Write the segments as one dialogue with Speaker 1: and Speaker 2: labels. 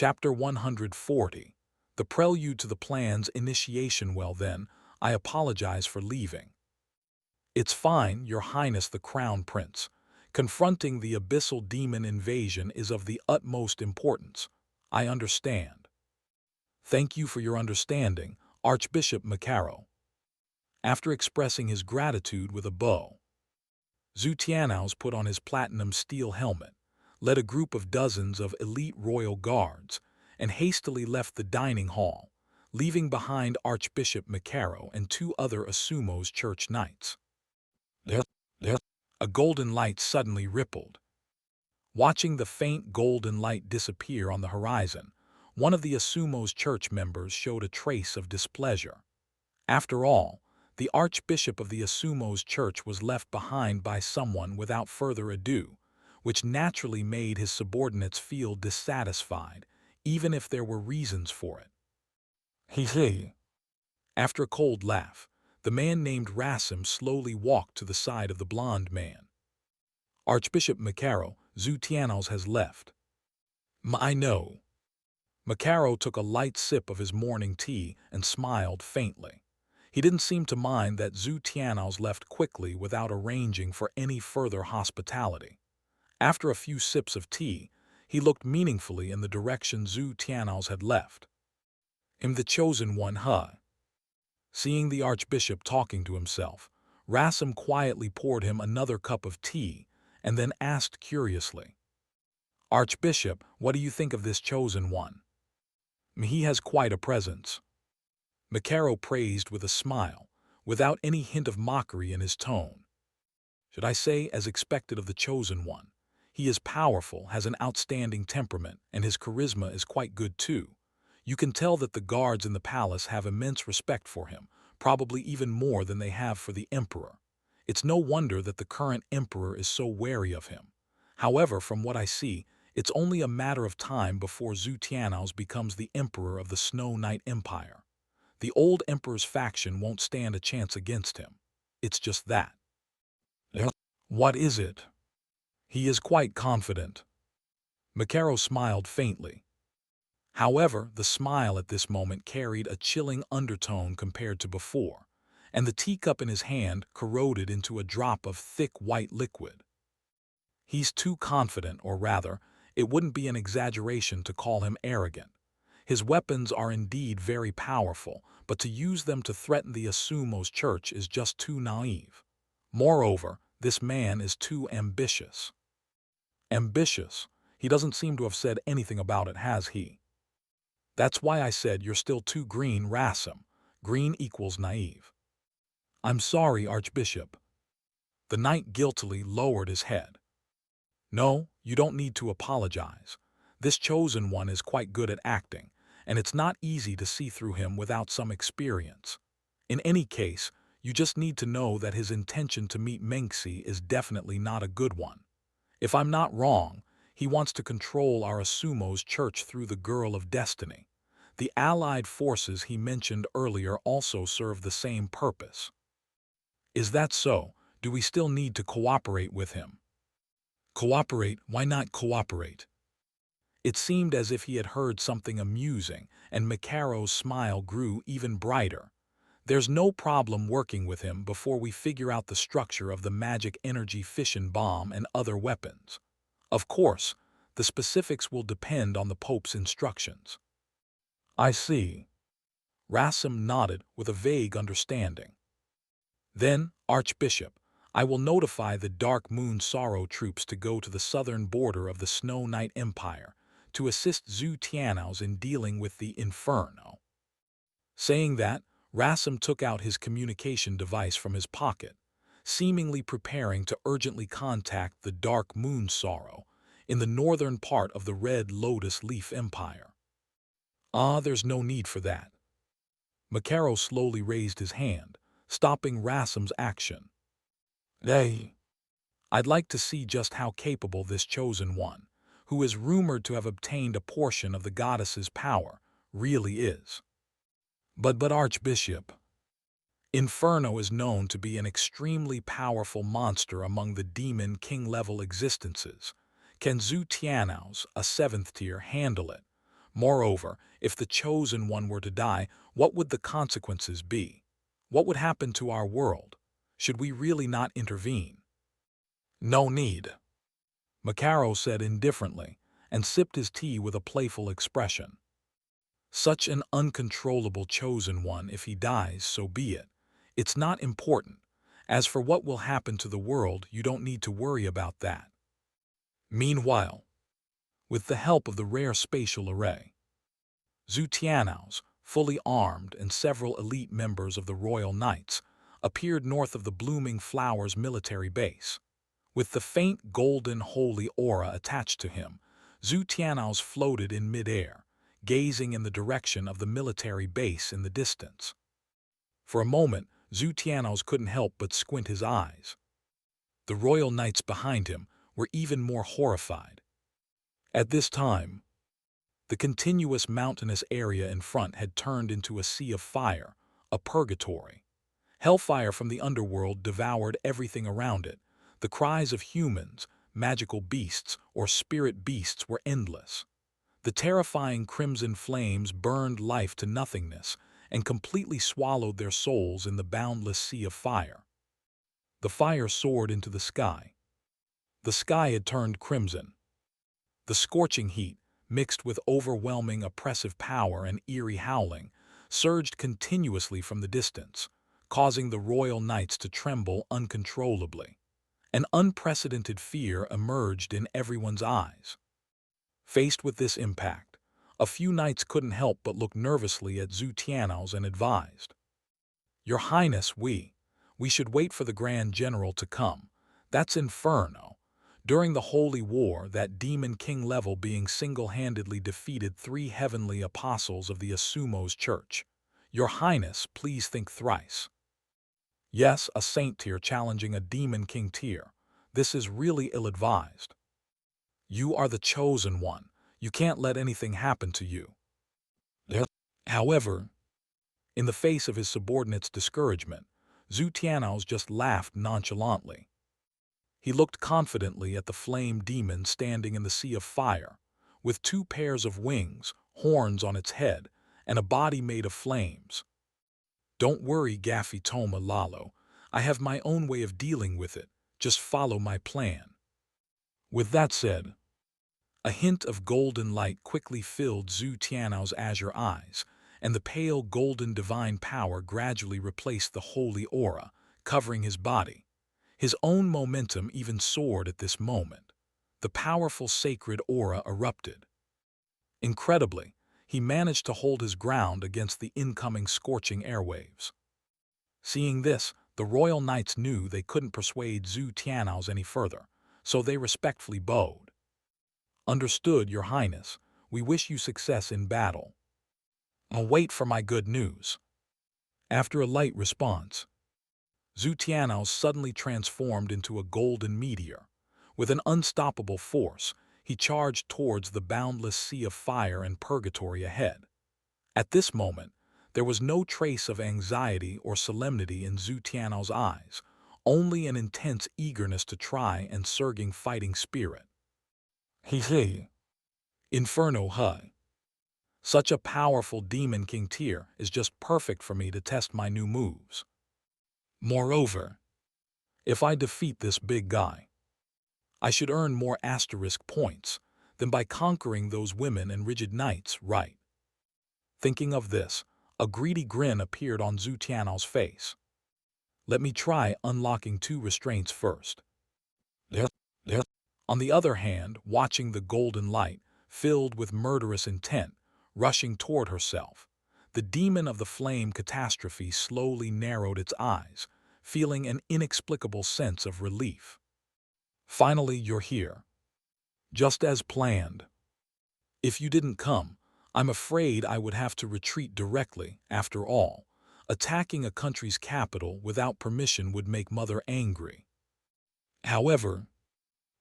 Speaker 1: Chapter 140. The Prelude to the Plan's Initiation. Well then, I apologize for leaving. It's fine, Your Highness the Crown Prince. Confronting the abyssal demon invasion is of the utmost importance. I understand. Thank you for your understanding, Archbishop Macaro. After expressing his gratitude with a bow, Zhu Tianhao's put on his platinum steel helmet, led a group of dozens of elite royal guards, and hastily left the dining hall, leaving behind Archbishop Macaro and two other Asumo's church knights. There, a golden light suddenly rippled. Watching the faint golden light disappear on the horizon, one of the Asumo's church members showed a trace of displeasure. After all, the Archbishop of the Asumo's church was left behind by someone without further ado, which naturally made his subordinates feel dissatisfied, even if there were reasons for it. He. After a cold laugh, the man named Rasim slowly walked to the side of the blond man. Archbishop Macaro, Zhu Tianhao's has left. I know. Macaro took a light sip of his morning tea and smiled faintly. He didn't seem to mind that Zhu Tianhao's left quickly without arranging for any further hospitality. After a few sips of tea, he looked meaningfully in the direction Zhu Tianhao's had left. "Am the chosen one, huh?" Seeing the archbishop talking to himself, Rasim quietly poured him another cup of tea and then asked curiously, "Archbishop, what do you think of this chosen one? He has quite a presence." Macaro praised with a smile, without any hint of mockery in his tone. "Should I say as expected of the chosen one? He is powerful, has an outstanding temperament, and his charisma is quite good too. You can tell that the guards in the palace have immense respect for him, probably even more than they have for the emperor. It's no wonder that the current emperor is so wary of him. However, from what I see, it's only a matter of time before Zhu Tianhao's becomes the emperor of the Snow Knight Empire. The old emperor's faction won't stand a chance against him. It's just that." "What is it?" "He is quite confident." Macaro smiled faintly. However, the smile at this moment carried a chilling undertone compared to before, and the teacup in his hand corroded into a drop of thick white liquid. "He's too confident, or rather, it wouldn't be an exaggeration to call him arrogant. His weapons are indeed very powerful, but to use them to threaten the Asumo's church is just too naive. Moreover, this man is too ambitious." "Ambitious? He doesn't seem to have said anything about it, has he?" "That's why I said you're still too green, Rasim. Green equals naive." "I'm sorry, Archbishop." The knight guiltily lowered his head. "No, you don't need to apologize. This chosen one is quite good at acting, and it's not easy to see through him without some experience. In any case, you just need to know that his intention to meet Mengxi is definitely not a good one. If I'm not wrong, he wants to control our Asumo's church through the Girl of Destiny. The allied forces he mentioned earlier also serve the same purpose." "Is that so? Do we still need to cooperate with him?" "Cooperate? Why not cooperate?" It seemed as if he had heard something amusing, and Macaro's smile grew even brighter. "There's no problem working with him before we figure out the structure of the magic energy fission bomb and other weapons. Of course, the specifics will depend on the Pope's instructions." "I see." Rasim nodded with a vague understanding. "Then, Archbishop, I will notify the Dark Moon Sorrow troops to go to the southern border of the Snow Knight Empire to assist Zhu Tianhao's in dealing with the Inferno." Saying that, Rasim took out his communication device from his pocket, seemingly preparing to urgently contact the Dark Moon Sorrow in the northern part of the Red Lotus Leaf Empire. There's no need for that." Macaro slowly raised his hand, stopping Rasim's action. "I'd like to see just how capable this chosen one, who is rumored to have obtained a portion of the goddess's power, really is." But Archbishop, Inferno is known to be an extremely powerful monster among the demon king-level existences. Can Zhu Tianhao's, a 7th tier, handle it? Moreover, if the Chosen One were to die, what would the consequences be? What would happen to our world? Should we really not intervene? No need, Macaro said indifferently, and sipped his tea with a playful expression. Such an uncontrollable Chosen One, if he dies, so be it. It's not important. As for what will happen to the world, you don't need to worry about that. Meanwhile, with the help of the rare spatial array, Zhu Tianhao's, fully armed, and several elite members of the Royal Knights appeared north of the Blooming Flowers military base. With the faint golden holy aura attached to him, Zhu Tianhao's floated in midair, gazing in the direction of the military base in the distance. For a moment, Zhu Tianhao's couldn't help but squint his eyes. The Royal Knights behind him were even more horrified. At this time, the continuous mountainous area in front had turned into a sea of fire, a purgatory. Hellfire from the underworld devoured everything around it. The cries of humans, magical beasts, or spirit beasts were endless. The terrifying crimson flames burned life to nothingness and completely swallowed their souls in the boundless sea of fire. The fire soared into the sky. The sky had turned crimson. The scorching heat, mixed with overwhelming oppressive power and eerie howling, surged continuously from the distance, causing the Royal Knights to tremble uncontrollably. An unprecedented fear emerged in everyone's eyes. Faced with this impact, a few knights couldn't help but look nervously at Zhu Tianhao's and advised, "Your Highness, we should wait for the Grand General to come. That's Inferno. During the Holy War, that demon king level being single-handedly defeated 3 heavenly apostles of the Asumo's church. Your Highness, please think thrice." Yes, a saint tier challenging a demon king tier. This is really ill-advised. You are the Chosen One. You can't let anything happen to you. However, in the face of his subordinates' discouragement, Zhu Tianhao's just laughed nonchalantly. He looked confidently at the flame demon standing in the sea of fire, with 2 pairs of wings, horns on its head, and a body made of flames. "Don't worry, Gaffy Toma Lalo. I have my own way of dealing with it. Just follow my plan." With that said, a hint of golden light quickly filled Zhu Tianhao's azure eyes, and the pale golden divine power gradually replaced the holy aura, covering his body. His own momentum even soared at this moment. The powerful sacred aura erupted. Incredibly, he managed to hold his ground against the incoming scorching airwaves. Seeing this, the Royal Knights knew they couldn't persuade Zhu Tianhao's any further, so they respectfully bowed. "Understood, Your Highness. We wish you success in battle. I'll wait for my good news." After a light response, Zhu Tianhao suddenly transformed into a golden meteor. With an unstoppable force, he charged towards the boundless sea of fire and purgatory ahead. At this moment, there was no trace of anxiety or solemnity in Zhu Tianhao's eyes, only an intense eagerness to try and surging fighting spirit. He Inferno Hu. Such a powerful demon king tier is just perfect for me to test my new moves. Moreover, if I defeat this big guy, I should earn more asterisk points than by conquering those women and rigid knights, right? Thinking of this, a greedy grin appeared on Zhu Tianhao's face. Let me try unlocking 2 restraints first. On the other hand, watching the golden light, filled with murderous intent, rushing toward herself, the demon of the flame catastrophe slowly narrowed its eyes, feeling an inexplicable sense of relief. "Finally, you're here. Just as planned. If you didn't come, I'm afraid I would have to retreat directly. After all, attacking a country's capital without permission would make Mother angry." However,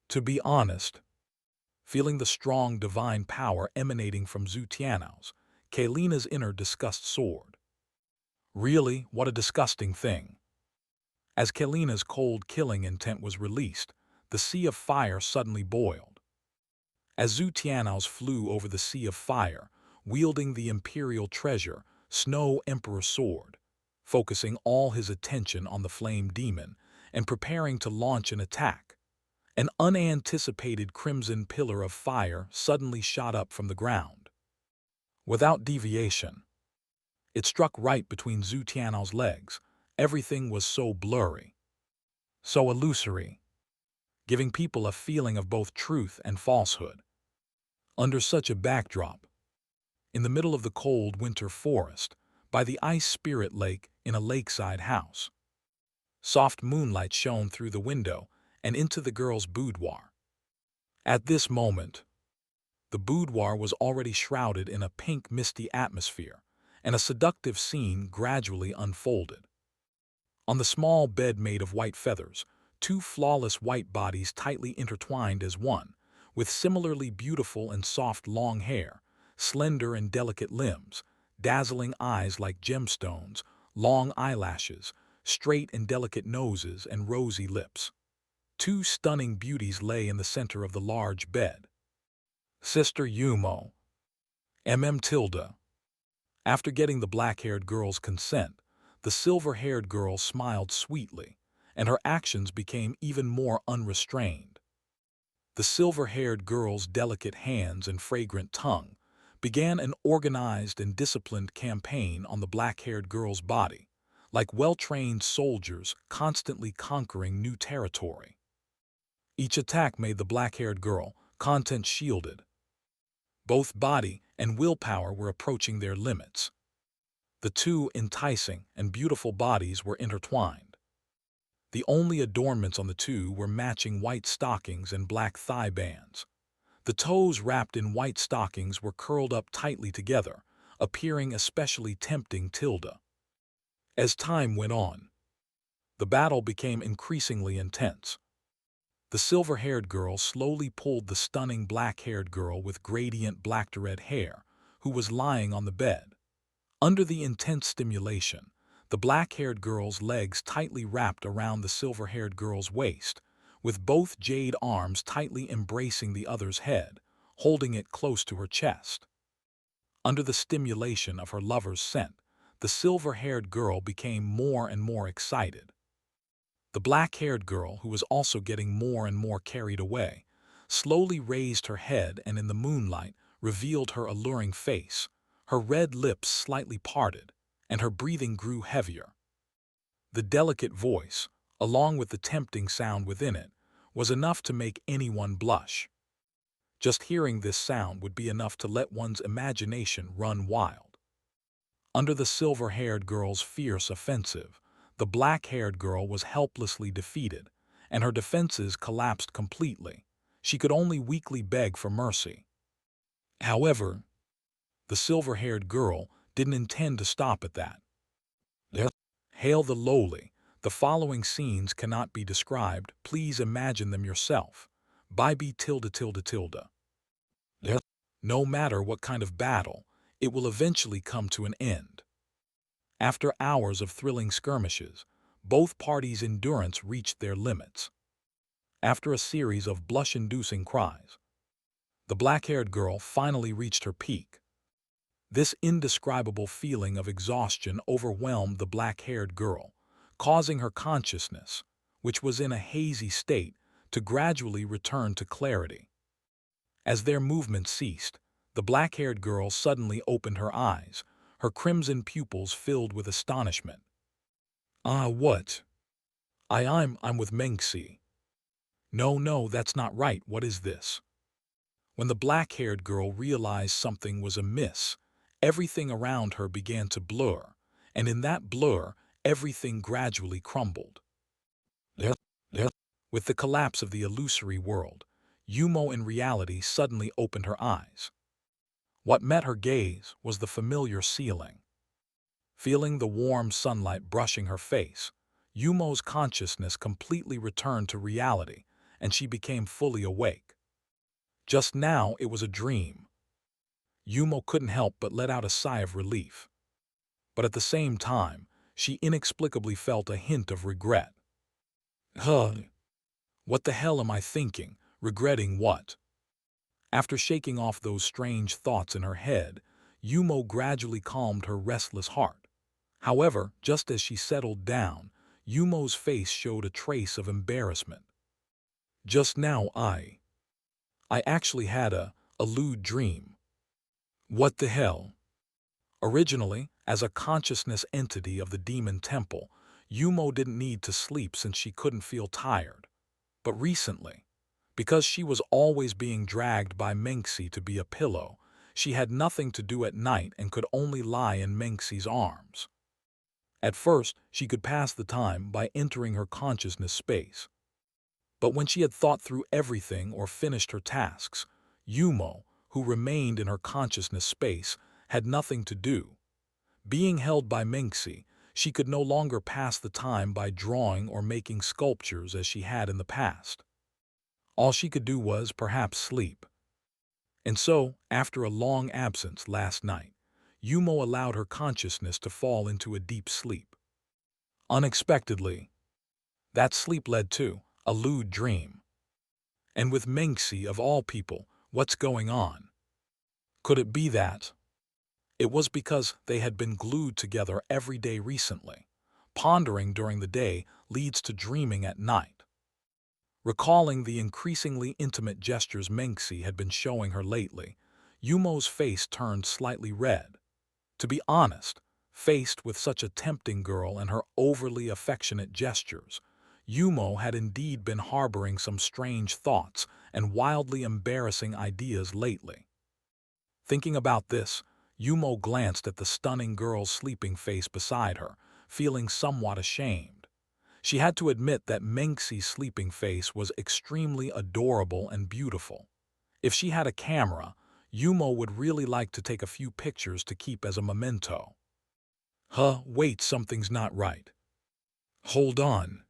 Speaker 1: to be honest, feeling the strong divine power emanating from Zhu Tianhao's, Kalina's inner disgust soared. Really, what a disgusting thing. As Kalina's cold killing intent was released, the sea of fire suddenly boiled. As Zhu Tianhao's flew over the sea of fire, wielding the imperial treasure, Snow Emperor sword, focusing all his attention on the flame demon and preparing to launch an attack. An unanticipated crimson pillar of fire suddenly shot up from the ground. Without deviation, it struck right between Zhu Tianhao's legs. Everything was so blurry, so illusory, giving people a feeling of both truth and falsehood. Under such a backdrop, in the middle of the cold winter forest, by the ice spirit lake in a lakeside house, soft moonlight shone through the window and into the girl's boudoir. At this moment, the boudoir was already shrouded in a pink misty atmosphere, and a seductive scene gradually unfolded. On the small bed made of white feathers, two flawless white bodies tightly intertwined as one, with similarly beautiful and soft long hair, slender and delicate limbs, dazzling eyes like gemstones, long eyelashes, straight and delicate noses, and rosy lips. Two stunning beauties lay in the center of the large bed. Sister Yumo, Tilda. After getting the black-haired girl's consent, the silver-haired girl smiled sweetly, and her actions became even more unrestrained. The silver-haired girl's delicate hands and fragrant tongue began an organized and disciplined campaign on the black-haired girl's body, like well-trained soldiers constantly conquering new territory. Each attack made the black-haired girl content shielded. Both body and willpower were approaching their limits. The two enticing and beautiful bodies were intertwined. The only adornments on the two were matching white stockings and black thigh bands. The toes wrapped in white stockings were curled up tightly together, appearing especially tempting Tilda. As time went on, the battle became increasingly intense. The silver-haired girl slowly pulled the stunning black-haired girl with gradient black-to-red hair, who was lying on the bed. Under the intense stimulation, the black-haired girl's legs tightly wrapped around the silver-haired girl's waist, with both jade arms tightly embracing the other's head, holding it close to her chest. Under the stimulation of her lover's scent, the silver-haired girl became more and more excited. The black-haired girl, who was also getting more and more carried away, slowly raised her head and in the moonlight revealed her alluring face. Her red lips slightly parted, and her breathing grew heavier. The delicate voice, along with the tempting sound within it, was enough to make anyone blush. Just hearing this sound would be enough to let one's imagination run wild. Under the silver-haired girl's fierce offensive, the black-haired girl was helplessly defeated, and her defenses collapsed completely. She could only weakly beg for mercy. However, the silver-haired girl didn't intend to stop at that. Hail the lowly. The following scenes cannot be described. Please imagine them yourself. By B tilde tilde tilde. No matter what kind of battle, it will eventually come to an end. After hours of thrilling skirmishes, both parties' endurance reached their limits. After a series of blush-inducing cries, the black-haired girl finally reached her peak. This indescribable feeling of exhaustion overwhelmed the black-haired girl, causing her consciousness, which was in a hazy state, to gradually return to clarity. As their movement ceased, the black-haired girl suddenly opened her eyes, her crimson pupils filled with astonishment. What? I'm with Mengxi. No, that's not right. What is this? When the black-haired girl realized something was amiss, everything around her began to blur, and in that blur, everything gradually crumbled. With the collapse of the illusory world, Yumo in reality suddenly opened her eyes. What met her gaze was the familiar ceiling. Feeling the warm sunlight brushing her face, Yumo's consciousness completely returned to reality, and she became fully awake. Just now it was a dream. Yumo couldn't help but let out a sigh of relief. But at the same time, she inexplicably felt a hint of regret. What the hell am I thinking? Regretting what? After shaking off those strange thoughts in her head, Yumo gradually calmed her restless heart. However, just as she settled down, Yumo's face showed a trace of embarrassment. Just now I actually had a lewd dream. What the hell? Originally, as a consciousness entity of the demon temple, Yumo didn't need to sleep since she couldn't feel tired. But recently, because she was always being dragged by Menxi to be a pillow, she had nothing to do at night and could only lie in Menxi's arms. At first, she could pass the time by entering her consciousness space. But when she had thought through everything or finished her tasks, Yumo, who remained in her consciousness space, had nothing to do. Being held by Menxi, she could no longer pass the time by drawing or making sculptures as she had in the past. All she could do was perhaps sleep. And so, after a long absence last night, Yumo allowed her consciousness to fall into a deep sleep. Unexpectedly, that sleep led to a lewd dream. And with Menxi, of all people, what's going on? Could it be that? It was because they had been glued together every day recently. Pondering during the day leads to dreaming at night. Recalling the increasingly intimate gestures Menxi had been showing her lately, Yumo's face turned slightly red. To be honest, faced with such a tempting girl and her overly affectionate gestures, Yumo had indeed been harboring some strange thoughts and wildly embarrassing ideas lately. Thinking about this, Yumo glanced at the stunning girl's sleeping face beside her, feeling somewhat ashamed. She had to admit that Menxi's sleeping face was extremely adorable and beautiful. If she had a camera, Yumo would really like to take a few pictures to keep as a memento. Wait, something's not right. Hold on.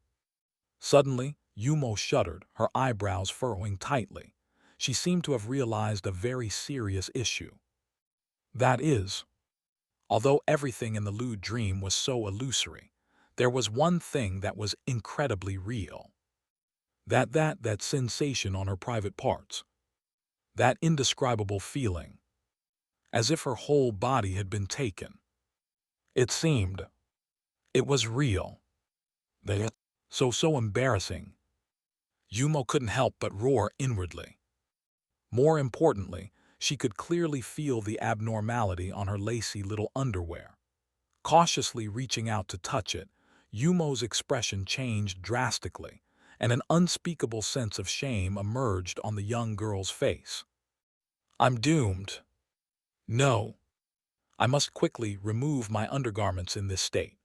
Speaker 1: Suddenly, Yumo shuddered, her eyebrows furrowing tightly. She seemed to have realized a very serious issue. That is, although everything in the lewd dream was so illusory, there was one thing that was incredibly real. That sensation on her private parts. That indescribable feeling. As if her whole body had been taken. It seemed. It was real. So embarrassing. Yumo couldn't help but roar inwardly. More importantly, she could clearly feel the abnormality on her lacy little underwear. Cautiously reaching out to touch it, Yumo's expression changed drastically, and an unspeakable sense of shame emerged on the young girl's face. I'm doomed. No. I must quickly remove my undergarments in this state.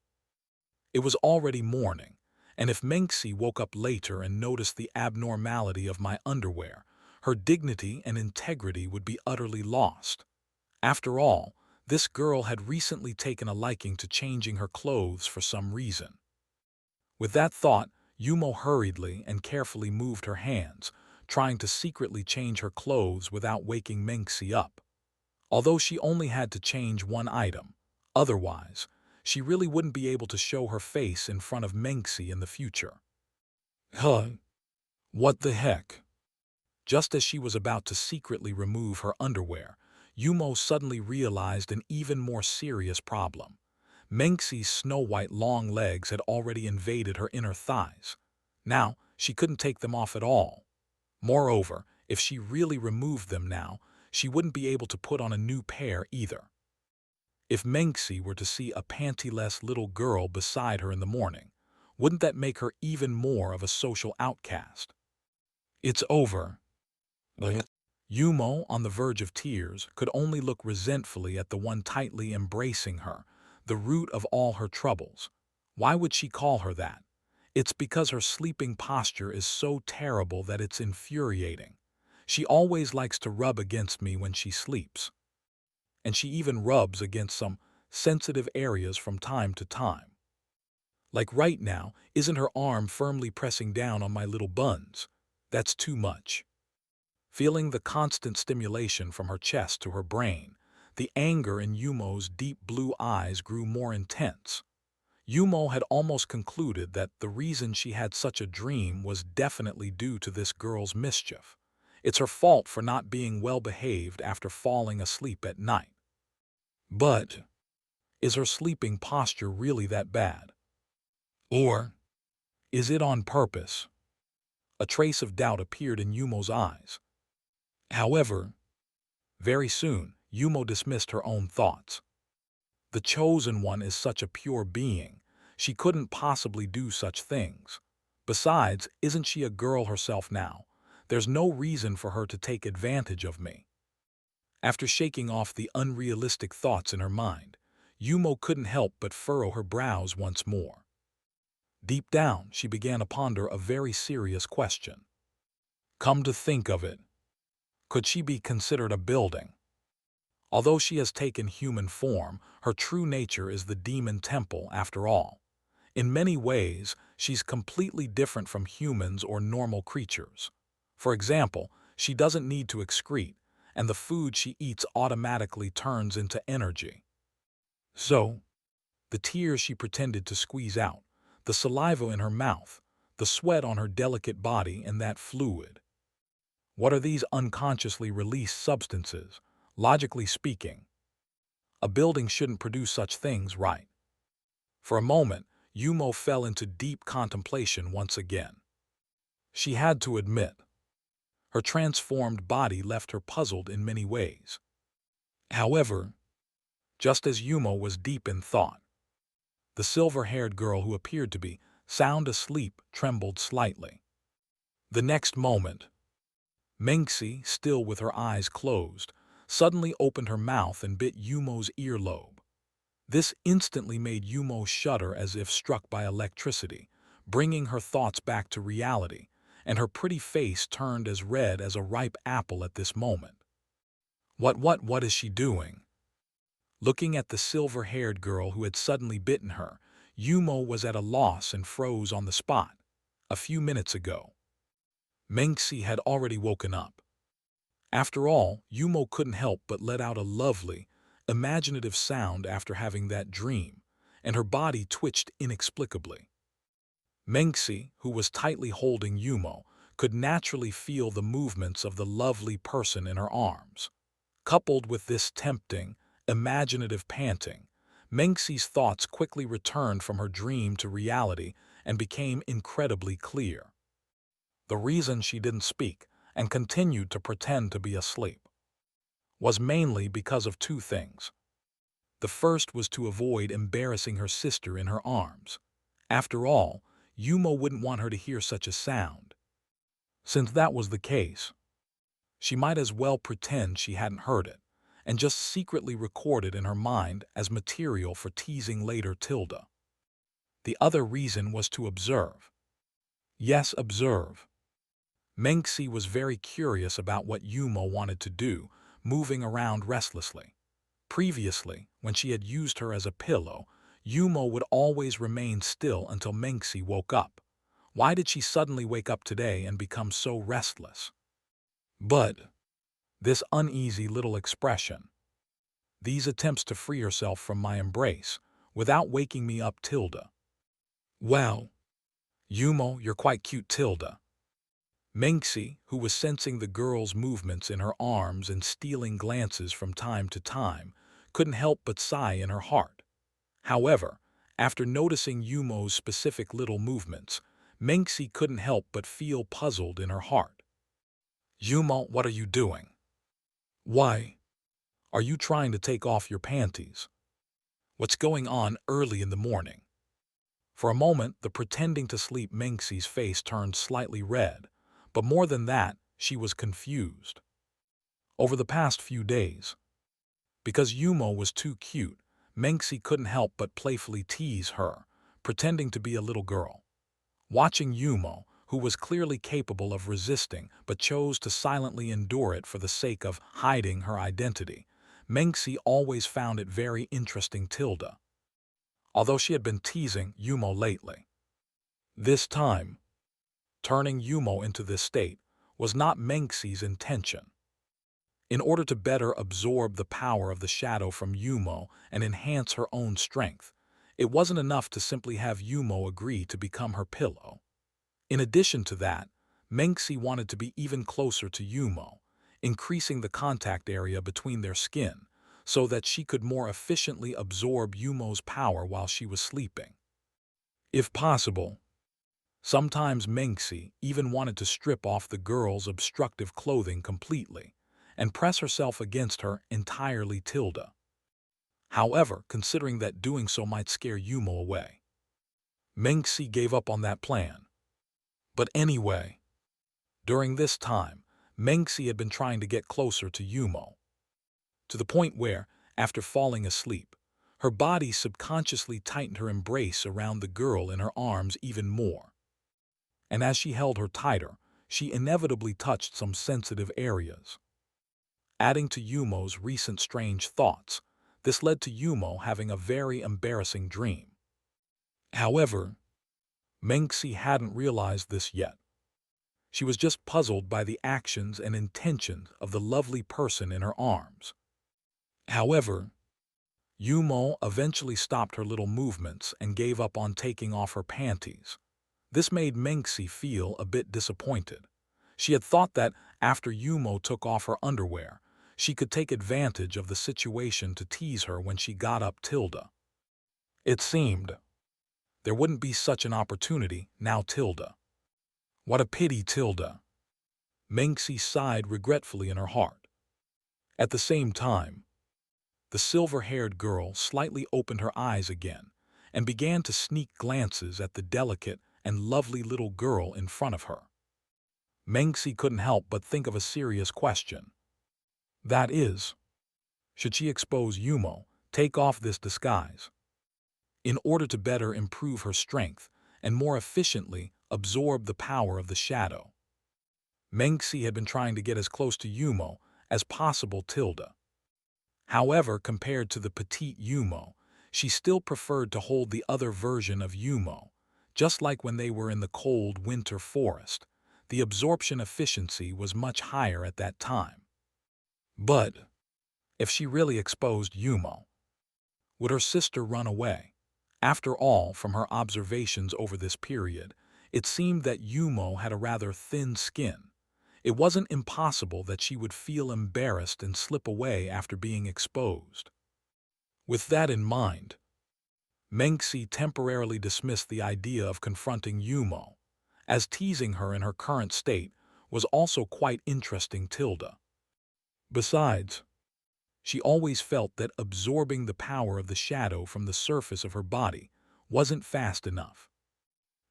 Speaker 1: It was already morning, and if Menxi woke up later and noticed the abnormality of my underwear, her dignity and integrity would be utterly lost. After all, this girl had recently taken a liking to changing her clothes for some reason. With that thought, Yumo hurriedly and carefully moved her hands, trying to secretly change her clothes without waking Menxi up. Although she only had to change one item, otherwise, she really wouldn't be able to show her face in front of Menxi in the future. What the heck? Just as she was about to secretly remove her underwear, Yumo suddenly realized an even more serious problem. Menxi's snow-white long legs had already invaded her inner thighs. Now, she couldn't take them off at all. Moreover, if she really removed them now, she wouldn't be able to put on a new pair either. If Menxi were to see a pantyless little girl beside her in the morning, wouldn't that make her even more of a social outcast? It's over. Yumo, on the verge of tears, could only look resentfully at the one tightly embracing her, the root of all her troubles. Why would she call her that? It's because her sleeping posture is so terrible that it's infuriating. She always likes to rub against me when she sleeps. And she even rubs against some sensitive areas from time to time. Like right now, isn't her arm firmly pressing down on my little buns? That's too much. Feeling the constant stimulation from her chest to her brain, the anger in Yumo's deep blue eyes grew more intense. Yumo had almost concluded that the reason she had such a dream was definitely due to this girl's mischief. It's her fault for not being well behaved after falling asleep at night. But is her sleeping posture really that bad? Or is it on purpose? A trace of doubt appeared in Yumo's eyes. However, very soon, Yumo dismissed her own thoughts. The chosen one is such a pure being. She couldn't possibly do such things. Besides, isn't she a girl herself now? There's no reason for her to take advantage of me. After shaking off the unrealistic thoughts in her mind, Yumo couldn't help but furrow her brows once more. Deep down, she began to ponder a very serious question. Come to think of it, could she be considered a building? Although she has taken human form, her true nature is the demon temple after all. In many ways, she's completely different from humans or normal creatures. For example, she doesn't need to excrete, and the food she eats automatically turns into energy. So, the tears she pretended to squeeze out, the saliva in her mouth, the sweat on her delicate body, and that fluid. What are these unconsciously released substances? Logically speaking, a building shouldn't produce such things, right? For a moment, Yumo fell into deep contemplation once again. She had to admit, her transformed body left her puzzled in many ways. However, just as Yumo was deep in thought, the silver-haired girl who appeared to be sound asleep trembled slightly. The next moment, Mengsi, still with her eyes closed, suddenly opened her mouth and bit Yumo's earlobe. This instantly made Yumo shudder as if struck by electricity, bringing her thoughts back to reality, and her pretty face turned as red as a ripe apple at this moment. What is she doing? Looking at the silver-haired girl who had suddenly bitten her, Yumo was at a loss and froze on the spot. A few minutes ago, Mengsi had already woken up. After all, Yumo couldn't help but let out a lovely, imaginative sound after having that dream, and her body twitched inexplicably. Mengsi, who was tightly holding Yumo, could naturally feel the movements of the lovely person in her arms. Coupled with this tempting, imaginative panting, Mengsi's thoughts quickly returned from her dream to reality and became incredibly clear. The reason she didn't speak and continued to pretend to be asleep was mainly because of two things. The first was to avoid embarrassing her sister in her arms. After all, Yumo wouldn't want her to hear such a sound. Since that was the case, she might as well pretend she hadn't heard it, and just secretly record it in her mind as material for teasing later Tilda. The other reason was to observe. Yes, observe. Mengsi was very curious about what Yumo wanted to do, moving around restlessly. Previously, when she had used her as a pillow, Yumo would always remain still until Mengsi woke up. Why did she suddenly wake up today and become so restless? But this uneasy little expression, these attempts to free herself from my embrace, without waking me up, Tilda. Wow, Yumo, you're quite cute, Tilda. Mengsi, who was sensing the girl's movements in her arms and stealing glances from time to time, couldn't help but sigh in her heart. However, after noticing Yumo's specific little movements, Mengsi couldn't help but feel puzzled in her heart. Yumo, what are you doing? Why are you trying to take off your panties? What's going on early in the morning? For a moment, the pretending to sleep Mengsi's face turned slightly red, but more than that, she was confused. Over the past few days, because Yumo was too cute, Mengsi couldn't help but playfully tease her, pretending to be a little girl. Watching Yumo, who was clearly capable of resisting but chose to silently endure it for the sake of hiding her identity, Mengsi always found it very interesting, Tilda. Although she had been teasing Yumo lately, this time, turning Yumo into this state was not Mengsi's intention. In order to better absorb the power of the shadow from Yumo and enhance her own strength, it wasn't enough to simply have Yumo agree to become her pillow. In addition to that, Mengsi wanted to be even closer to Yumo, increasing the contact area between their skin, so that she could more efficiently absorb Yumo's power while she was sleeping. If possible, sometimes Mengxi even wanted to strip off the girl's obstructive clothing completely and press herself against her entirely. However, considering that doing so might scare Yumo away, Mengxi gave up on that plan. But anyway, during this time, Mengxi had been trying to get closer to Yumo, to the point where, after falling asleep, her body subconsciously tightened her embrace around the girl in her arms even more. And as she held her tighter, she inevitably touched some sensitive areas. Adding to Yumo's recent strange thoughts, this led to Yumo having a very embarrassing dream. However, Mengxi hadn't realized this yet. She was just puzzled by the actions and intentions of the lovely person in her arms. However, Yumo eventually stopped her little movements and gave up on taking off her panties. This made Mengxi feel a bit disappointed. She had thought that after Yumo took off her underwear, she could take advantage of the situation to tease her when she got up. It seemed there wouldn't be such an opportunity now. What a pity. Mengxi sighed regretfully in her heart. At the same time, the silver-haired girl slightly opened her eyes again and began to sneak glances at the delicate and lovely little girl in front of her. Mengxi couldn't help but think of a serious question. That is, should she expose Yumo, take off this disguise, in order to better improve her strength and more efficiently absorb the power of the shadow? Mengxi had been trying to get as close to Yumo as possible. However, compared to the petite Yumo, she still preferred to hold the other version of Yumo. Just like when they were in the cold winter forest, the absorption efficiency was much higher at that time. But if she really exposed Yumo, would her sister run away? After all, from her observations over this period, it seemed that Yumo had a rather thin skin. It wasn't impossible that she would feel embarrassed and slip away after being exposed. With that in mind, Mengxi temporarily dismissed the idea of confronting Yumo, as teasing her in her current state was also quite interesting. Besides, she always felt that absorbing the power of the shadow from the surface of her body wasn't fast enough.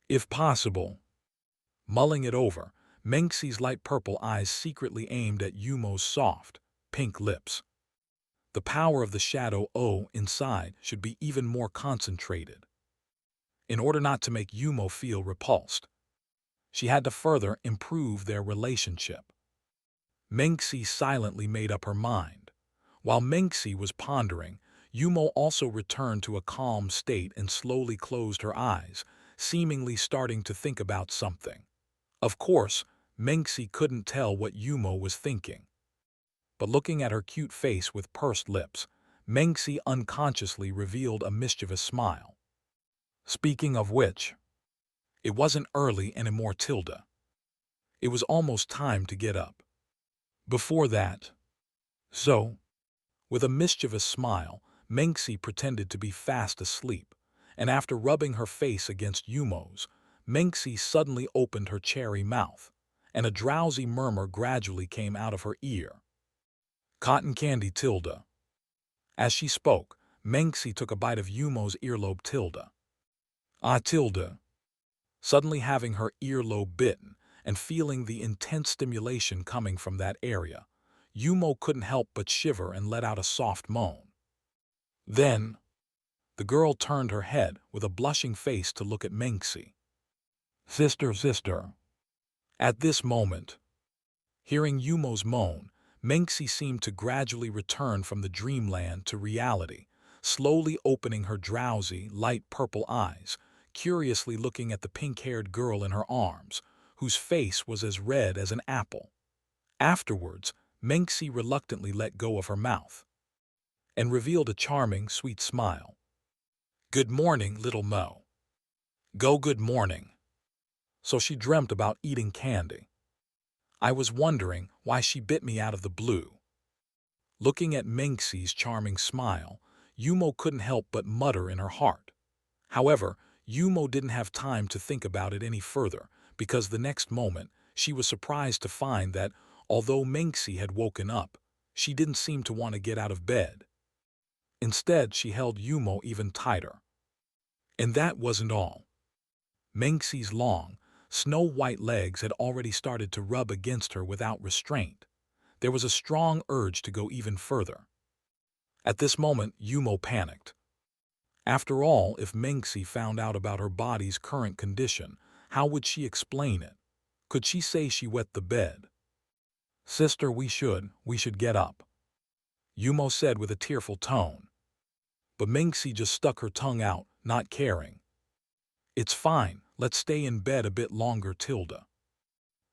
Speaker 1: If possible, mulling it over, Mengxi's light purple eyes secretly aimed at Yumo's soft, pink lips. The power of the shadow inside should be even more concentrated. In order not to make Yumo feel repulsed, she had to further improve their relationship. Mengxi silently made up her mind. While Mengxi was pondering, Yumo also returned to a calm state and slowly closed her eyes, seemingly starting to think about something. Of course, Mengxi couldn't tell what Yumo was thinking. But looking at her cute face with pursed lips, Mengxi unconsciously revealed a mischievous smile. Speaking of which, it wasn't early anymore. It was almost time to get up. Before that, so, with a mischievous smile, Mengxi pretended to be fast asleep, and after rubbing her face against Yumo's, Mengxi suddenly opened her cherry mouth, and a drowsy murmur gradually came out of her ear. Cotton candy. As she spoke, Mengxi took a bite of Yumo's earlobe. Ah. Suddenly having her earlobe bitten and feeling the intense stimulation coming from that area, Yumo couldn't help but shiver and let out a soft moan. Then, the girl turned her head with a blushing face to look at Mengxi. Sister. At this moment, hearing Yumo's moan, Mengxi seemed to gradually return from the dreamland to reality, slowly opening her drowsy, light purple eyes, curiously looking at the pink-haired girl in her arms, whose face was as red as an apple. Afterwards, Mengxi reluctantly let go of her mouth and revealed a charming, sweet smile. Good morning, little Mo. Good morning. So she dreamt about eating candy. I was wondering why she bit me out of the blue. Looking at Mengxi's charming smile, Yumo couldn't help but mutter in her heart. However, Yumo didn't have time to think about it any further, because the next moment she was surprised to find that, although Mengxi had woken up, she didn't seem to want to get out of bed. Instead, she held Yumo even tighter. And that wasn't all. Mengxi's long, snow-white legs had already started to rub against her without restraint. There was a strong urge to go even further. At this moment, Yumo panicked. After all, if Mengxi found out about her body's current condition, how would she explain it? Could she say she wet the bed? "Sister, we should get up," Yumo said with a tearful tone. But Mengxi just stuck her tongue out, not caring. "It's fine, let's stay in bed a bit longer, Tilda."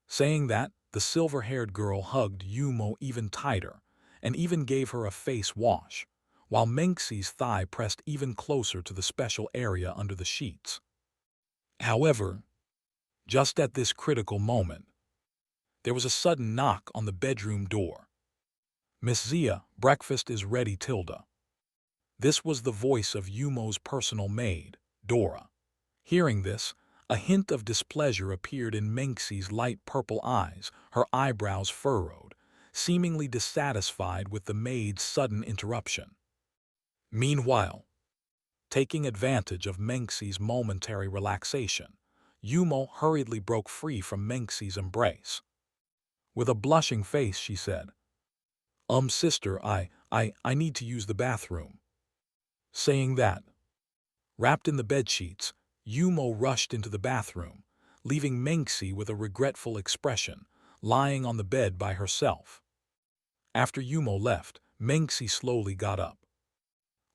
Speaker 1: Saying that, the silver-haired girl hugged Yumo even tighter, and even gave her a face wash, while Mengxi's thigh pressed even closer to the special area under the sheets. However, just at this critical moment, there was a sudden knock on the bedroom door. "Miss Zia, breakfast is ready, Tilda." This was the voice of Yumo's personal maid, Dora. Hearing this, a hint of displeasure appeared in Mengxi's light purple eyes, her eyebrows furrowed, seemingly dissatisfied with the maid's sudden interruption. Meanwhile, taking advantage of Mengxi's momentary relaxation, Yumo hurriedly broke free from Mengxi's embrace. With a blushing face, she said, Sister, I need to use the bathroom." Saying that, wrapped in the bedsheets, Yumo rushed into the bathroom, leaving Mengxi with a regretful expression, lying on the bed by herself. After Yumo left, Mengxi slowly got up.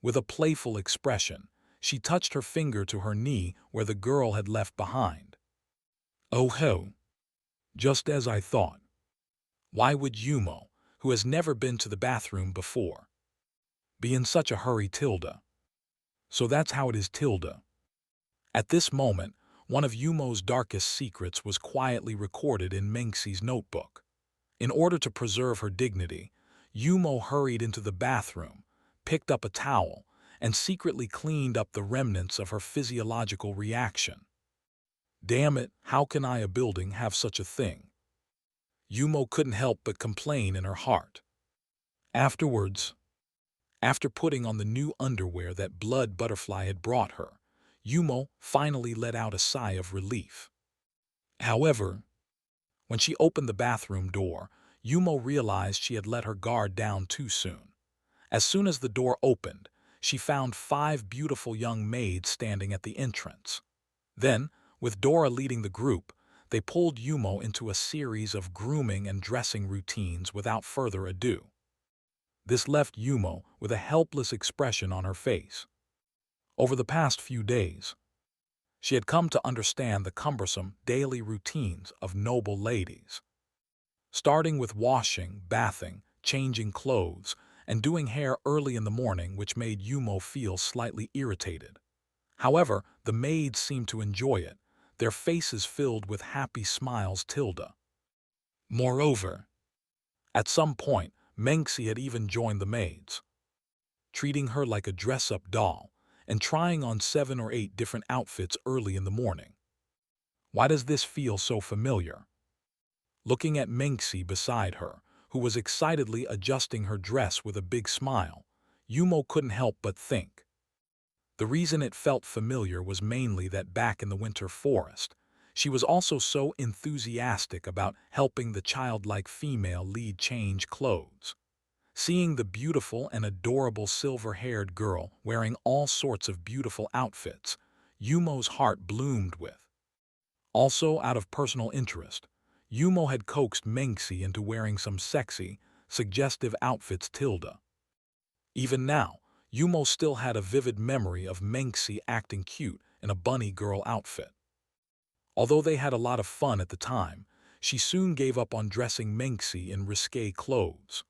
Speaker 1: With a playful expression, she touched her finger to her knee where the girl had left behind. "Oh ho! Just as I thought. Why would Yumo, who has never been to the bathroom before, be in such a hurry, Tilda? So that's how it is, Tilda." At this moment, one of Yumo's darkest secrets was quietly recorded in Mengxi's notebook. In order to preserve her dignity, Yumo hurried into the bathroom, picked up a towel, and secretly cleaned up the remnants of her physiological reaction. "Damn it, how can a building have such a thing?" Yumo couldn't help but complain in her heart. Afterwards, after putting on the new underwear that Blood Butterfly had brought her, Yumo finally let out a sigh of relief. However, when she opened the bathroom door, Yumo realized she had let her guard down too soon. As soon as the door opened, she found 5 beautiful young maids standing at the entrance. Then, with Dora leading the group, they pulled Yumo into a series of grooming and dressing routines without further ado. This left Yumo with a helpless expression on her face. Over the past few days, she had come to understand the cumbersome daily routines of noble ladies. Starting with washing, bathing, changing clothes, and doing hair early in the morning, which made Yumo feel slightly irritated. However, the maids seemed to enjoy it, their faces filled with happy smiles, Tilda. Moreover, at some point, Mengxi had even joined the maids, treating her like a dress-up doll and trying on 7 or 8 different outfits early in the morning. Why does this feel so familiar? Looking at Mengxi beside her, who was excitedly adjusting her dress with a big smile, Yumo couldn't help but think. The reason it felt familiar was mainly that back in the winter forest, she was also so enthusiastic about helping the childlike female lead change clothes. Seeing the beautiful and adorable silver-haired girl wearing all sorts of beautiful outfits, Yumo's heart bloomed with. Also, out of personal interest, Yumo had coaxed Mengxi into wearing some sexy, suggestive outfits, Tilda. Even now, Yumo still had a vivid memory of Mengxi acting cute in a bunny girl outfit. Although they had a lot of fun at the time, she soon gave up on dressing Mengxi in risque clothes.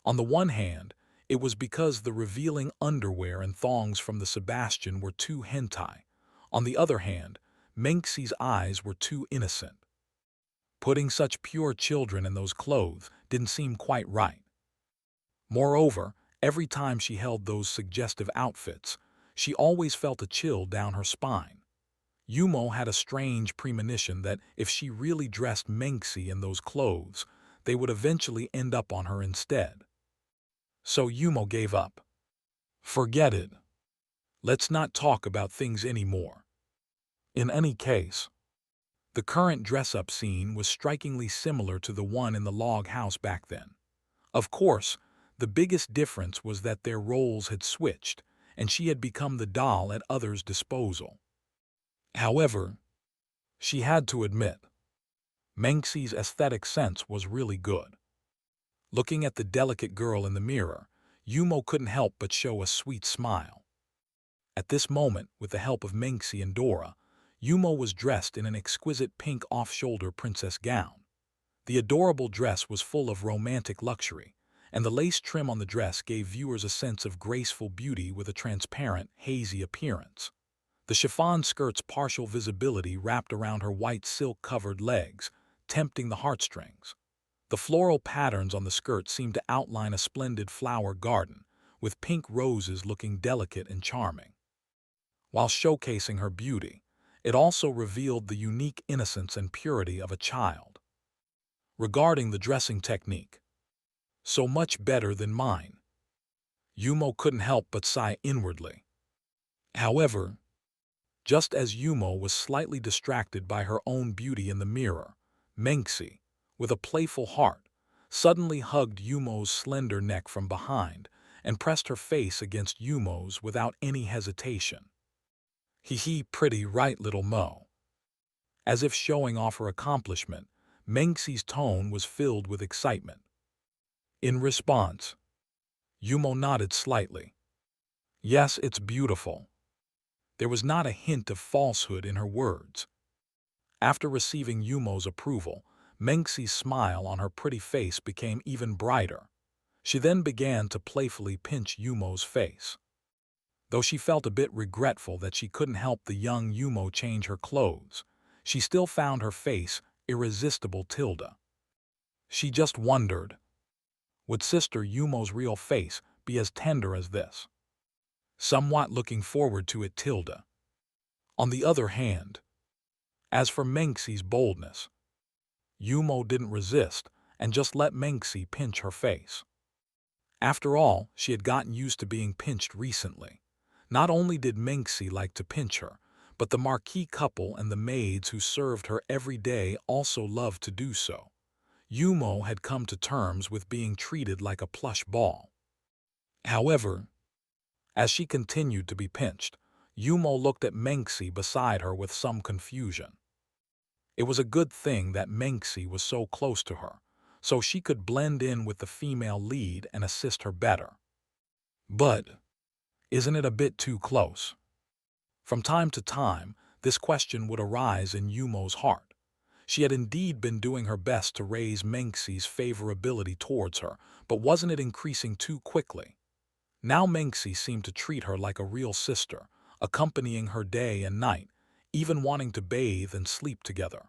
Speaker 1: On the one hand, it was because the revealing underwear and thongs from the Sebastian were too hentai. On the other hand, Mengxi's eyes were too innocent. Putting such pure children in those clothes didn't seem quite right. Moreover, every time she held those suggestive outfits, she always felt a chill down her spine. Yumo had a strange premonition that if she really dressed Mengsi in those clothes, they would eventually end up on her instead. So Yumo gave up. Forget it. Let's not talk about things anymore. In any case, the current dress-up scene was strikingly similar to the one in the log house back then. Of course, the biggest difference was that their roles had switched, and she had become the doll at others' disposal. However, she had to admit, Mengsi's aesthetic sense was really good. Looking at the delicate girl in the mirror, Yumo couldn't help but show a sweet smile. At this moment, with the help of Mengsi and Dora, Yumo was dressed in an exquisite pink off-shoulder princess gown. The adorable dress was full of romantic luxury, and the lace trim on the dress gave viewers a sense of graceful beauty with a transparent, hazy appearance. The chiffon skirt's partial visibility wrapped around her white silk-covered legs, tempting the heartstrings. The floral patterns on the skirt seemed to outline a splendid flower garden, with pink roses looking delicate and charming. While showcasing her beauty, it also revealed the unique innocence and purity of a child. Regarding the dressing technique, so much better than mine. Yumo couldn't help but sigh inwardly. However, just as Yumo was slightly distracted by her own beauty in the mirror, Mengsi, with a playful heart, suddenly hugged Yumo's slender neck from behind and pressed her face against Yumo's without any hesitation. Hee, pretty right, little Mo. As if showing off her accomplishment, Mengsi's tone was filled with excitement. In response, Yumo nodded slightly. Yes, it's beautiful. There was not a hint of falsehood in her words. After receiving Yumo's approval, Mengsi's smile on her pretty face became even brighter. She then began to playfully pinch Yumo's face. Though she felt a bit regretful that she couldn't help the young Yumo change her clothes, she still found her face irresistible. She just wondered, would Sister Yumo's real face be as tender as this? Somewhat looking forward to it. On the other hand, as for Mengsi's boldness, Yumo didn't resist and just let Mengsi pinch her face. After all, she had gotten used to being pinched recently. Not only did Mengsi like to pinch her, but the marquis couple and the maids who served her every day also loved to do so. Yumo had come to terms with being treated like a plush ball. However, as she continued to be pinched, Yumo looked at Mengsi beside her with some confusion. It was a good thing that Mengsi was so close to her, so she could blend in with the female lead and assist her better. But isn't it a bit too close? From time to time, this question would arise in Yumo's heart. She had indeed been doing her best to raise Mengsi's favorability towards her, but wasn't it increasing too quickly? Now Mengsi seemed to treat her like a real sister, accompanying her day and night, even wanting to bathe and sleep together.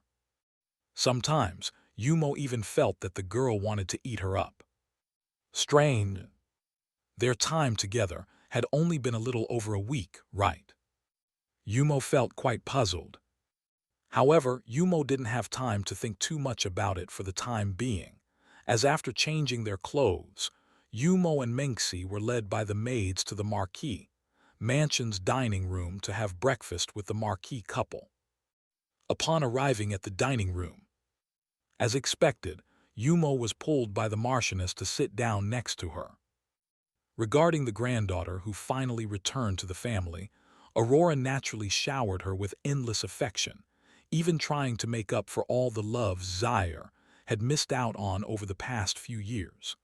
Speaker 1: Sometimes, Yumo even felt that the girl wanted to eat her up. Strange. Their time together had only been a little over a week, right? Yumo felt quite puzzled. However, Yumo didn't have time to think too much about it for the time being, as after changing their clothes, Yumo and Mengsi were led by the maids to the marquis mansion's dining room to have breakfast with the marquis couple. Upon arriving at the dining room, as expected, Yumo was pulled by the Marchioness to sit down next to her. Regarding the granddaughter who finally returned to the family, Aurora naturally showered her with endless affection, even trying to make up for all the love Zaire had missed out on over the past few years.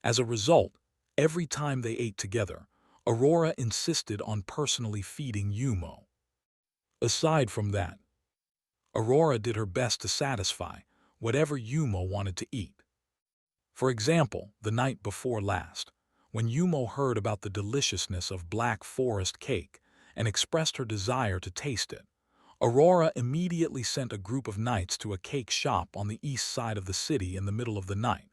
Speaker 1: As a result, every time they ate together, Aurora insisted on personally feeding Yumo. Aside from that, Aurora did her best to satisfy whatever Yumo wanted to eat. For example, the night before last, when Yumo heard about the deliciousness of Black Forest cake and expressed her desire to taste it, Aurora immediately sent a group of knights to a cake shop on the east side of the city in the middle of the night,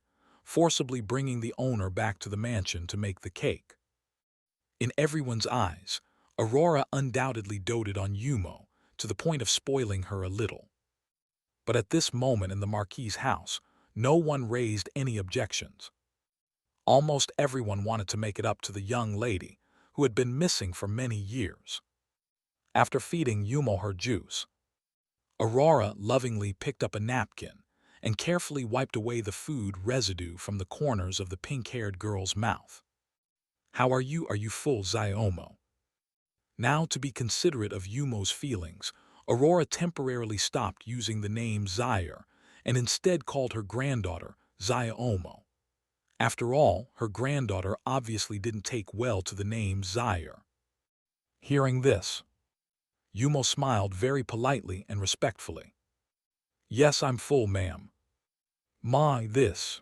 Speaker 1: forcibly bringing the owner back to the mansion to make the cake. In everyone's eyes, Aurora undoubtedly doted on Yumo, to the point of spoiling her a little. But at this moment in the Marquis's house, no one raised any objections. Almost everyone wanted to make it up to the young lady, who had been missing for many years. After feeding Yumo her juice, Aurora lovingly picked up a napkin and carefully wiped away the food residue from the corners of the pink-haired girl's mouth. "How are you? Are you full, Xiaomo?" Now, to be considerate of Yumo's feelings, Aurora temporarily stopped using the name Zaire and instead called her granddaughter Xiaomo. After all, her granddaughter obviously didn't take well to the name Zaire. Hearing this, Yumo smiled very politely and respectfully. "Yes, I'm full, ma'am." This.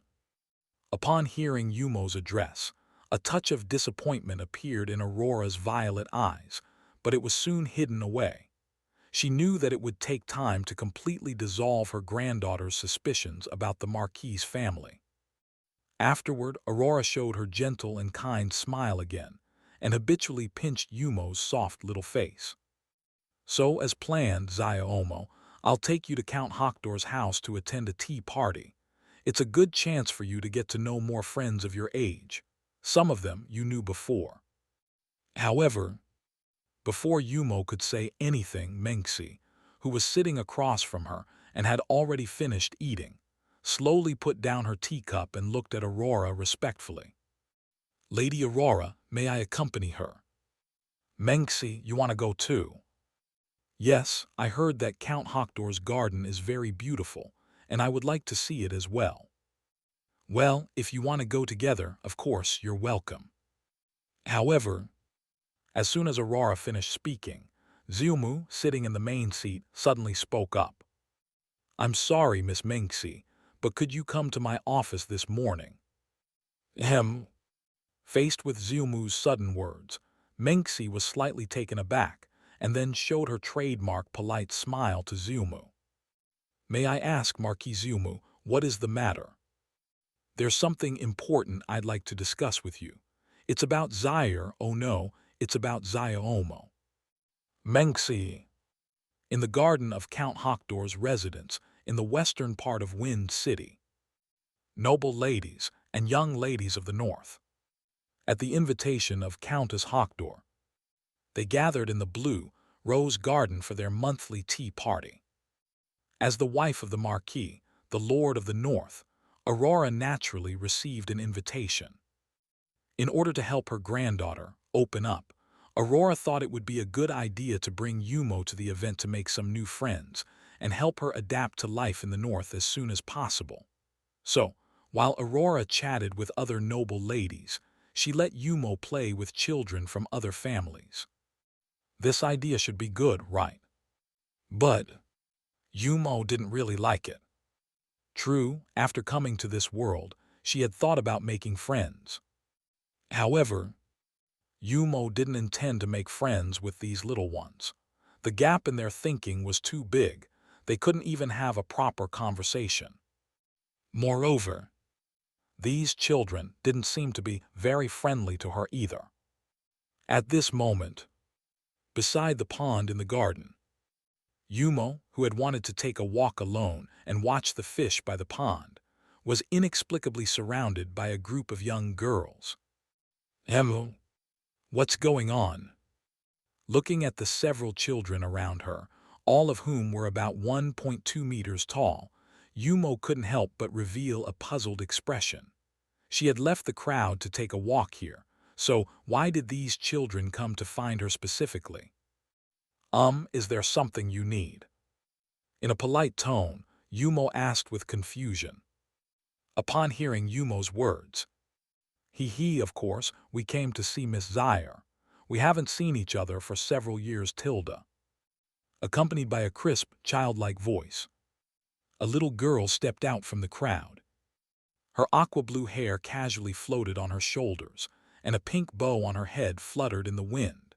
Speaker 1: Upon hearing Yumo's address, a touch of disappointment appeared in Aurora's violet eyes, but it was soon hidden away. She knew that it would take time to completely dissolve her granddaughter's suspicions about the Marquis's family. Afterward, Aurora showed her gentle and kind smile again, and habitually pinched Yumo's soft little face. "So, as planned, Xiaomo, I'll take you to Count Hoctor's house to attend a tea party. It's a good chance for you to get to know more friends of your age. Some of them you knew before." However, before Yumo could say anything, Mengxi, who was sitting across from her and had already finished eating, slowly put down her teacup and looked at Aurora respectfully. "Lady Aurora, may I accompany her?" "Mengxi, you want to go too?" "Yes, I heard that Count Hoctor's garden is very beautiful, and I would like to see it as well." "Well, if you want to go together, of course you're welcome." However, as soon as Aurora finished speaking, Xiumu, sitting in the main seat, suddenly spoke up. "I'm sorry, Miss Mengxi, but could you come to my office this morning?" Ahem. Faced with Xiumu's sudden words, Mengxi was slightly taken aback, and then showed her trademark polite smile to Xiumu. "May I ask, Marquis Xiumu, what is the matter?" "There's something important I'd like to discuss with you. It's about Zaire. Oh no, it's about Xiaomo." Mengxi. In the garden of Count Hoctor's residence in the western part of Wind City. Noble ladies and young ladies of the north, at the invitation of Countess Hoctor, they gathered in the blue rose garden for their monthly tea party. As the wife of the Marquis, the Lord of the North, Aurora naturally received an invitation. In order to help her granddaughter open up, Aurora thought it would be a good idea to bring Yumo to the event to make some new friends and help her adapt to life in the North as soon as possible. So, while Aurora chatted with other noble ladies, she let Yumo play with children from other families. This idea should be good, right? But Yumo didn't really like it. True, after coming to this world, she had thought about making friends. However, Yumo didn't intend to make friends with these little ones. The gap in their thinking was too big. They couldn't even have a proper conversation. Moreover, these children didn't seem to be very friendly to her either. At this moment, beside the pond in the garden, Yumo, who had wanted to take a walk alone and watch the fish by the pond, was inexplicably surrounded by a group of young girls. What's going on?" Looking at the several children around her, all of whom were about 1.2 meters tall, Yumo couldn't help but reveal a puzzled expression. She had left the crowd to take a walk here, so why did these children come to find her specifically? Is there something you need?" In a polite tone, Yumo asked with confusion. Upon hearing Yumo's words, He, of course, we came to see Miss Zaire. We haven't seen each other for several years, Tilda." Accompanied by a crisp, childlike voice, a little girl stepped out from the crowd. Her aqua-blue hair casually floated on her shoulders, and a pink bow on her head fluttered in the wind.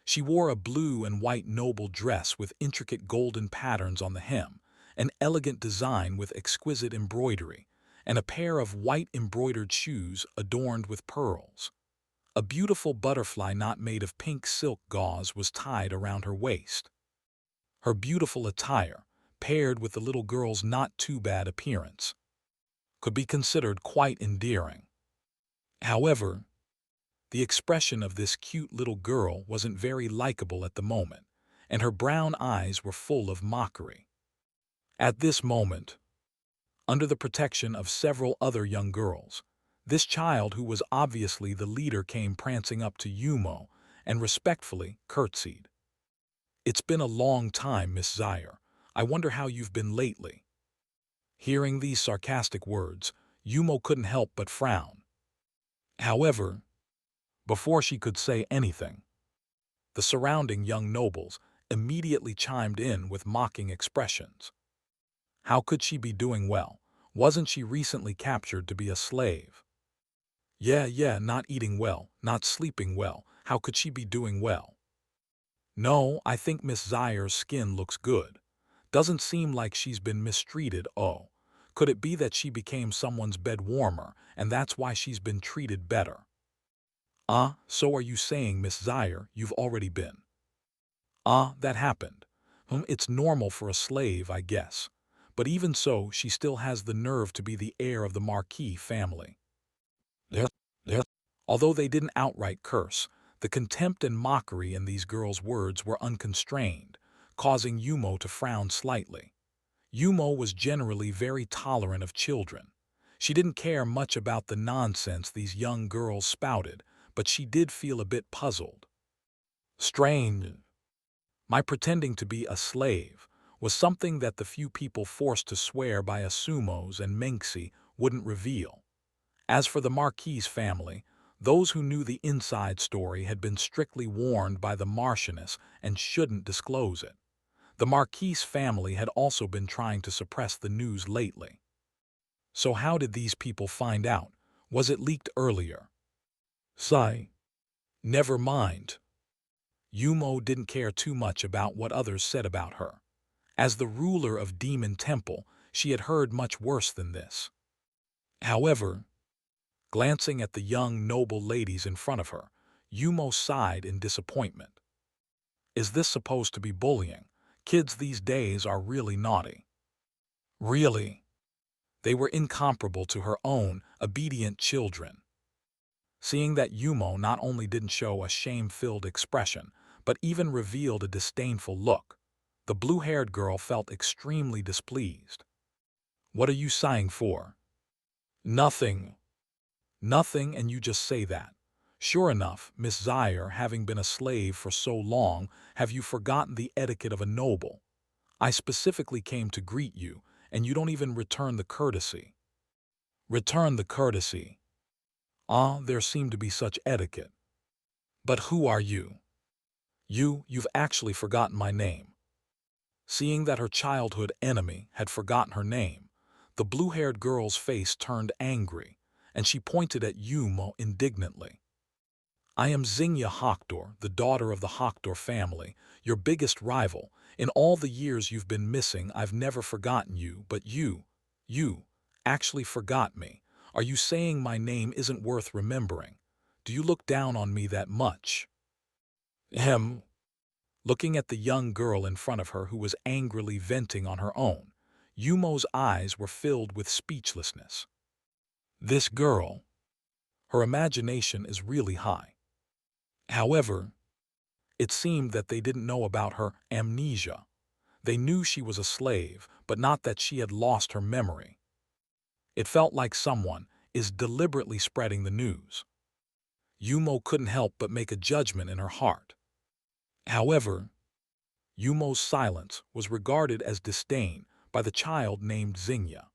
Speaker 1: She wore a blue and white noble dress with intricate golden patterns on the hem, an elegant design with exquisite embroidery, and a pair of white embroidered shoes adorned with pearls. A beautiful butterfly knot made of pink silk gauze was tied around her waist. Her beautiful attire, paired with the little girl's not-too-bad appearance, could be considered quite endearing. However, the expression of this cute little girl wasn't very likable at the moment, and her brown eyes were full of mockery. At this moment, under the protection of several other young girls, this child, who was obviously the leader, came prancing up to Yumo and respectfully curtsied. "It's been a long time, Miss Zaire. I wonder how you've been lately." Hearing these sarcastic words, Yumo couldn't help but frown. However, before she could say anything, the surrounding young nobles immediately chimed in with mocking expressions. How could she be doing well? Wasn't she recently captured to be a slave? Yeah, not eating well, not sleeping well. How could she be doing well? No, I think Miss Zaire's skin looks good. Doesn't seem like she's been mistreated. Oh, could it be that she became someone's bed warmer, and that's why she's been treated better? So are you saying, Miss Zaire, you've already been? That happened. It's normal for a slave, I guess. But even so, she still has the nerve to be the heir of the Marquis family. There. Although they didn't outright curse, the contempt and mockery in these girls' words were unconstrained, causing Yumo to frown slightly. Yumo was generally very tolerant of children. She didn't care much about the nonsense these young girls spouted, but she did feel a bit puzzled. Strange. My pretending to be a slave was something that the few people forced to swear by Asumos and Menxi wouldn't reveal. As for the Marquis family, those who knew the inside story had been strictly warned by the Marchioness and shouldn't disclose it. The Marquis family had also been trying to suppress the news lately. So how did these people find out? Was it leaked earlier? Sigh. Never mind. Yumo didn't care too much about what others said about her. As the ruler of Demon Temple, she had heard much worse than this. However, glancing at the young noble ladies in front of her, Yumo sighed in disappointment. Is this supposed to be bullying? Kids these days are really naughty. Really? They were incomparable to her own obedient children. Seeing that Yumo not only didn't show a shame-filled expression, but even revealed a disdainful look, the blue-haired girl felt extremely displeased. What are you sighing for? Nothing. Nothing, and you just say that. Sure enough, Miss Zaire, having been a slave for so long, have you forgotten the etiquette of a noble? I specifically came to greet you, and you don't even return the courtesy. Return the courtesy. There seemed to be such etiquette. But who are you? You've actually forgotten my name. Seeing that her childhood enemy had forgotten her name, the blue-haired girl's face turned angry, and she pointed at Yumo indignantly. I am Xingya Hokdor, the daughter of the Hokdor family, your biggest rival. In all the years you've been missing, I've never forgotten you, but you actually forgot me. Are you saying my name isn't worth remembering? Do you look down on me that much? Ahem. Looking at the young girl in front of her who was angrily venting on her own, Yumo's eyes were filled with speechlessness. This girl, her imagination is really high. However, it seemed that they didn't know about her amnesia. They knew she was a slave, but not that she had lost her memory. It felt like someone is deliberately spreading the news. Yumo couldn't help but make a judgment in her heart. However, Yumo's silence was regarded as disdain by the child named Xingya.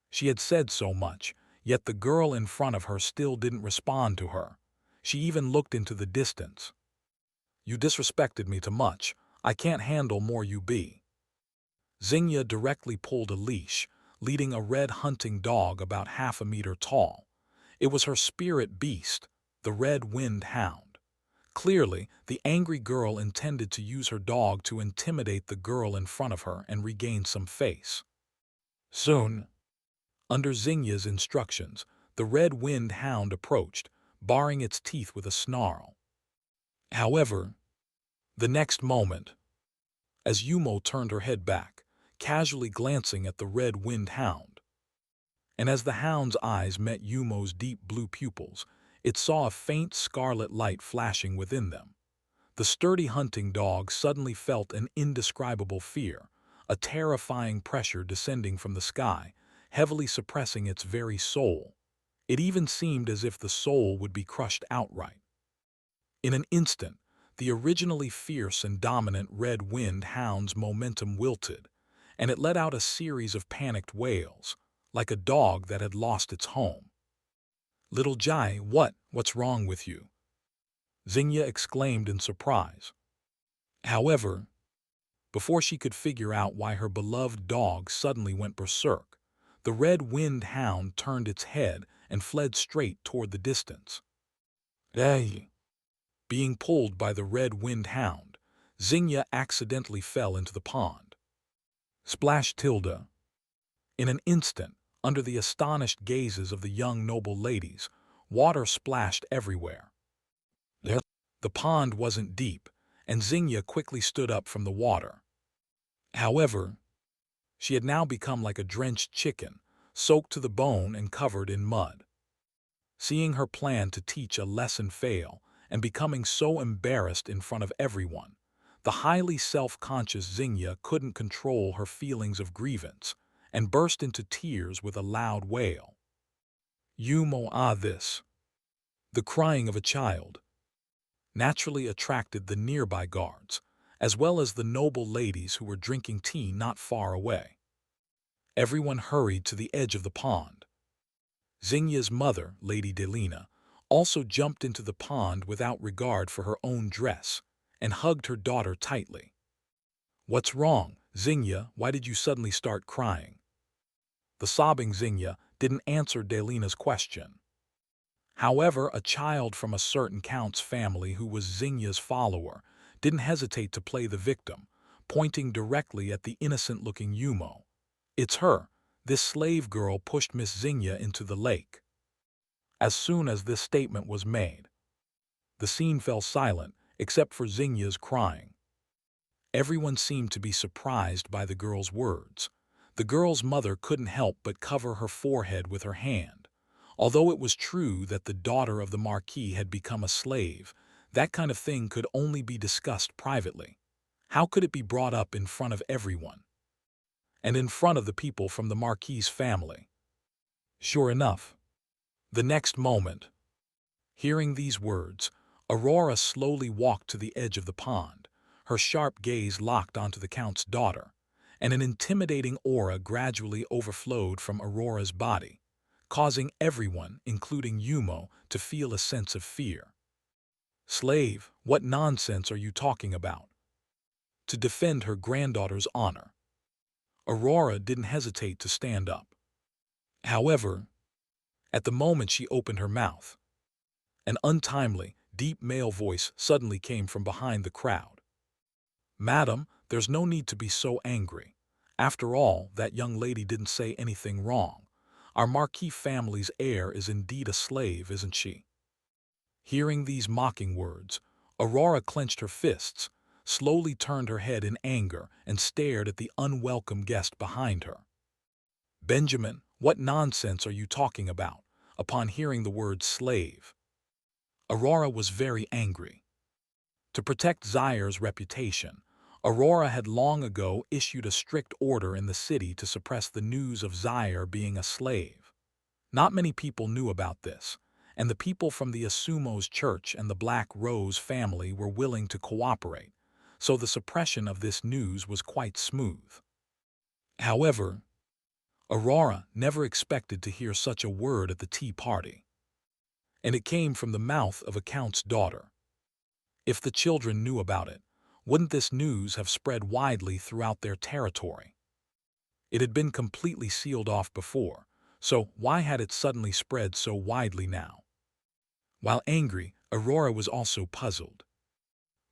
Speaker 1: She had said so much, yet the girl in front of her still didn't respond to her. She even looked into the distance. You disrespected me too much. I can't handle more you be. Xingya directly pulled a leash, leading a red hunting dog about 1/2 meter tall. It was her spirit beast, the Red Wind Hound. Clearly, the angry girl intended to use her dog to intimidate the girl in front of her and regain some face. Soon, Under Xingya's instructions, the red-winged hound approached, baring its teeth with a snarl. However, the next moment, as Yumo turned her head back, casually glancing at the red-winged hound, and as the hound's eyes met Yumo's deep blue pupils, it saw a faint scarlet light flashing within them. The sturdy hunting dog suddenly felt an indescribable fear, a terrifying pressure descending from the sky, heavily suppressing its very soul. It even seemed as if the soul would be crushed outright. In an instant, the originally fierce and dominant red-winged hound's momentum wilted, and it let out a series of panicked wails, like a dog that had lost its home. "Little Jai, what's wrong with you?" Xingya exclaimed in surprise. However, before she could figure out why her beloved dog suddenly went berserk, the red-winged hound turned its head and fled straight toward the distance. Hey! Being pulled by the red-winged hound, Xingya accidentally fell into the pond. Splash tilde. In an instant, under the astonished gazes of the young noble ladies, water splashed everywhere. The pond wasn't deep, and Xingya quickly stood up from the water. However, she had now become like a drenched chicken, soaked to the bone and covered in mud. Seeing her plan to teach a lesson fail, and becoming so embarrassed in front of everyone, the highly self-conscious Xingya couldn't control her feelings of grievance and burst into tears with a loud wail. Yumo this. The crying of a child naturally attracted the nearby guards, as well as the noble ladies who were drinking tea not far away. Everyone hurried to the edge of the pond. Xingya's mother, Lady Delina, also jumped into the pond without regard for her own dress and hugged her daughter tightly. "What's wrong, Xingya? Why did you suddenly start crying?" The sobbing Xingya didn't answer Delina's question. However, a child from a certain count's family who was Xingya's follower didn't hesitate to play the victim, pointing directly at the innocent-looking Yumo. "It's her. This slave girl pushed Miss Xingya into the lake." As soon as this statement was made, the scene fell silent except for Xingya's crying. Everyone seemed to be surprised by the girl's words. The girl's mother couldn't help but cover her forehead with her hand. Although it was true that the daughter of the Marquis had become a slave, that kind of thing could only be discussed privately. How could it be brought up in front of everyone? And in front of the people from the Marquis's family? Sure enough, the next moment, hearing these words, Aurora slowly walked to the edge of the pond, her sharp gaze locked onto the Count's daughter, and an intimidating aura gradually overflowed from Aurora's body, causing everyone, including Yumo, to feel a sense of fear. "Slave, what nonsense are you talking about?" To defend her granddaughter's honor, Aurora didn't hesitate to stand up. However, at the moment she opened her mouth, an untimely, deep male voice suddenly came from behind the crowd. "Madam, there's no need to be so angry. After all, that young lady didn't say anything wrong. Our Marquis family's heir is indeed a slave, isn't she?" Hearing these mocking words, Aurora clenched her fists, slowly turned her head in anger, and stared at the unwelcome guest behind her. "Benjamin, what nonsense are you talking about?" Upon hearing the word slave, Aurora was very angry. To protect Zaire's reputation, Aurora had long ago issued a strict order in the city to suppress the news of Zaire being a slave. Not many people knew about this, and the people from the Asumo's church and the Black Rose family were willing to cooperate, so the suppression of this news was quite smooth. However, Aurora never expected to hear such a word at the tea party, and it came from the mouth of a count's daughter. If the children knew about it, wouldn't this news have spread widely throughout their territory? It had been completely sealed off before, so why had it suddenly spread so widely now? While angry, Aurora was also puzzled.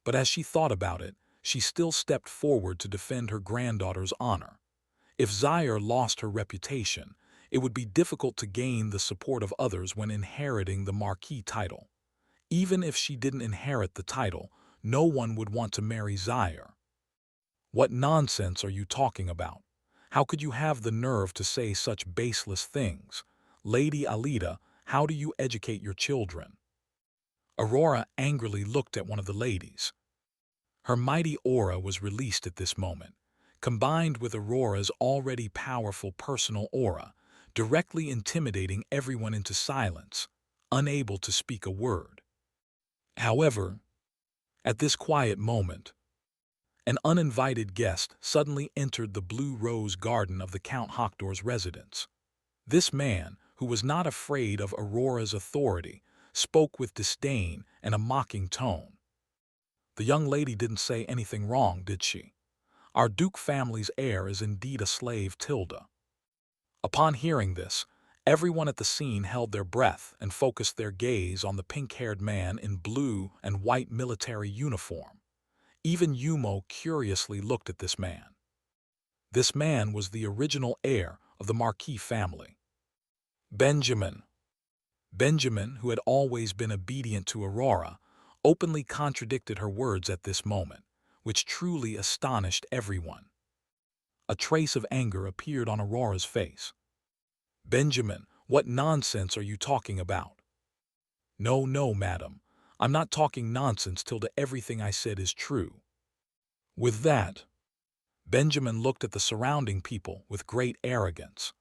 Speaker 1: But as she thought about it, she still stepped forward to defend her granddaughter's honor. If Zaire lost her reputation, It would be difficult to gain the support of others when inheriting the Marquis title. Even if she didn't inherit the title, no one would want to marry Zaire. What nonsense are you talking about? How could you have the nerve to say such baseless things? Lady Alida, how do you educate your children? Aurora angrily looked at one of the ladies. Her mighty aura was released at this moment, combined with Aurora's already powerful personal aura, directly intimidating everyone into silence, unable to speak a word. However, at this quiet moment, an uninvited guest suddenly entered the blue rose garden of the Count Hoctor's residence. This man, who was not afraid of Aurora's authority, spoke with disdain and a mocking tone. The young lady didn't say anything wrong, did she? Our Duke family's heir is indeed a slave, Tilda. Upon hearing this, everyone at the scene held their breath and focused their gaze on the pink-haired man in blue and white military uniform. Even Yumo curiously looked at this man. This man was the original heir of the Marquis family. Benjamin. Benjamin, who had always been obedient to Aurora, openly contradicted her words at this moment, which truly astonished everyone. A trace of anger appeared on Aurora's face. Benjamin, what nonsense are you talking about? No, no, madam. I'm not talking nonsense, Tilda. Everything I said is true. With that, Benjamin looked at the surrounding people with great arrogance.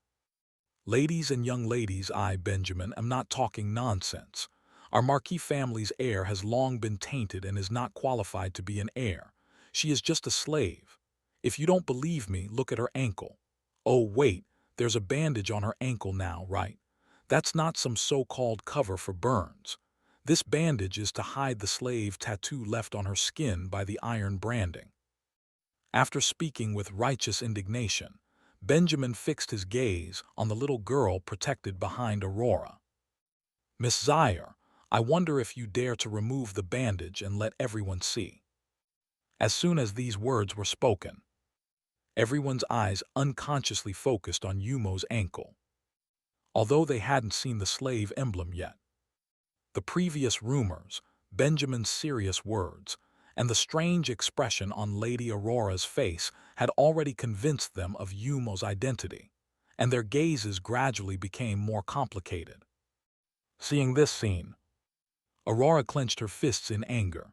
Speaker 1: Ladies and young ladies, I, Benjamin, am not talking nonsense. Our Marquis family's heir has long been tainted and is not qualified to be an heir. She is just a slave. If you don't believe me, look at her ankle. Oh, wait, there's a bandage on her ankle now, right? That's not some so-called cover for burns. This bandage is to hide the slave tattoo left on her skin by the iron branding. After speaking with righteous indignation, Benjamin fixed his gaze on the little girl protected behind Aurora. Miss Zaire, I wonder if you dare to remove the bandage and let everyone see. As soon as these words were spoken, everyone's eyes unconsciously focused on Yumo's ankle. Although they hadn't seen the slave emblem yet, the previous rumors, Benjamin's serious words, and the strange expression on Lady Aurora's face had already convinced them of Yumo's identity, and their gazes gradually became more complicated. Seeing this scene, Aurora clenched her fists in anger.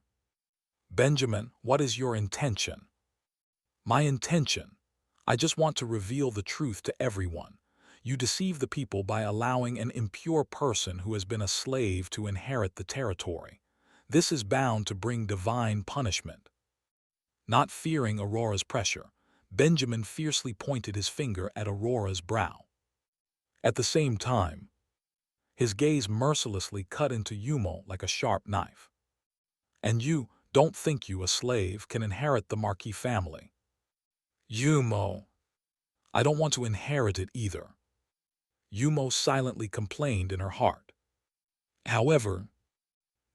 Speaker 1: Benjamin, what is your intention? My intention? I just want to reveal the truth to everyone. You deceive the people by allowing an impure person who has been a slave to inherit the territory. This is bound to bring divine punishment. Not fearing Aurora's pressure, Benjamin fiercely pointed his finger at Aurora's brow. At the same time, his gaze mercilessly cut into Yumo like a sharp knife. And you, don't think you, a slave, can inherit the Marquis family. Yumo, I don't want to inherit it either. Yumo silently complained in her heart. However,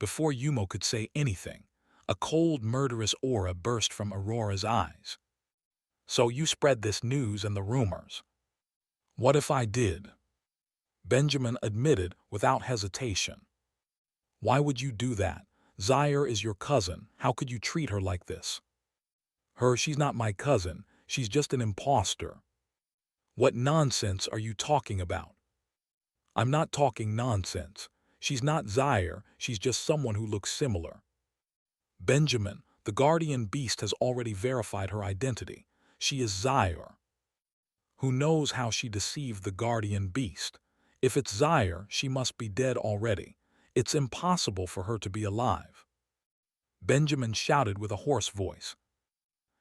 Speaker 1: before Yumo could say anything, a cold, murderous aura burst from Aurora's eyes. So you spread this news and the rumors. What if I did? Benjamin admitted without hesitation. Why would you do that? Zaire is your cousin. How could you treat her like this? She's not my cousin. She's just an impostor. What nonsense are you talking about? I'm not talking nonsense. She's not Zaire. She's just someone who looks similar. Benjamin, the guardian beast, has already verified her identity. She is Zaire. Who knows how she deceived the guardian beast? If it's Zaire, she must be dead already. It's impossible for her to be alive. Benjamin shouted with a hoarse voice.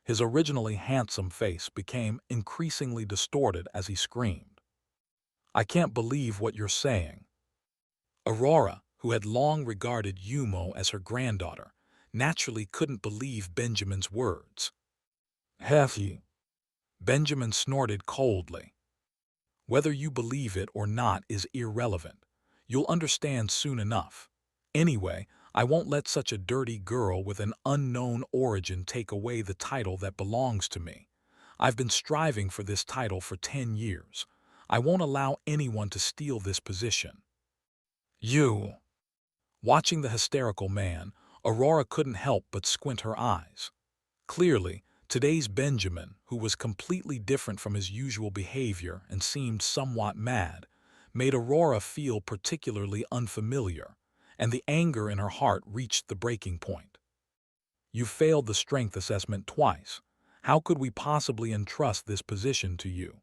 Speaker 1: His originally handsome face became increasingly distorted as he screamed. I can't believe what you're saying. Aurora, who had long regarded Yumo as her granddaughter, naturally couldn't believe Benjamin's words. Have you? Benjamin snorted coldly. Whether you believe it or not is irrelevant. You'll understand soon enough. Anyway, I won't let such a dirty girl with an unknown origin take away the title that belongs to me. I've been striving for this title for 10 years. I won't allow anyone to steal this position. You. Watching the hysterical man, Aurora couldn't help but squint her eyes. Clearly, today's Benjamin, who was completely different from his usual behavior and seemed somewhat mad, made Aurora feel particularly unfamiliar, and the anger in her heart reached the breaking point. You failed the strength assessment twice. How could we possibly entrust this position to you?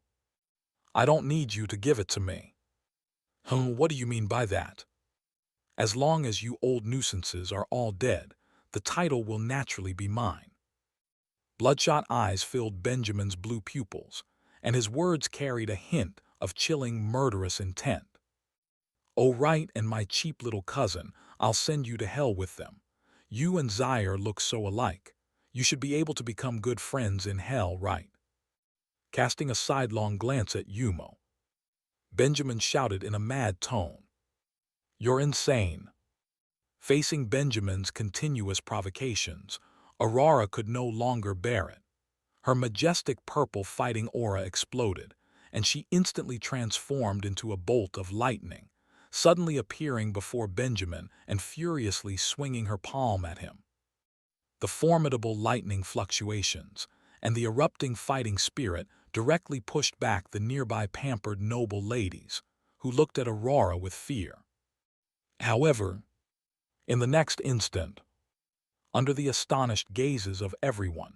Speaker 1: I don't need you to give it to me. What do you mean by that? As long as you old nuisances are all dead, the title will naturally be mine. Bloodshot eyes filled Benjamin's blue pupils, and his words carried a hint of chilling, murderous intent. Oh, right, and my cheap little cousin, I'll send you to hell with them. You and Zaire look so alike. You should be able to become good friends in hell, right? Casting a sidelong glance at Yumo, Benjamin shouted in a mad tone. You're insane. Facing Benjamin's continuous provocations, Aurora could no longer bear it. Her majestic purple fighting aura exploded, and she instantly transformed into a bolt of lightning, suddenly appearing before Benjamin and furiously swinging her palm at him. The formidable lightning fluctuations and the erupting fighting spirit directly pushed back the nearby pampered noble ladies, who looked at Aurora with fear. However, in the next instant, under the astonished gazes of everyone,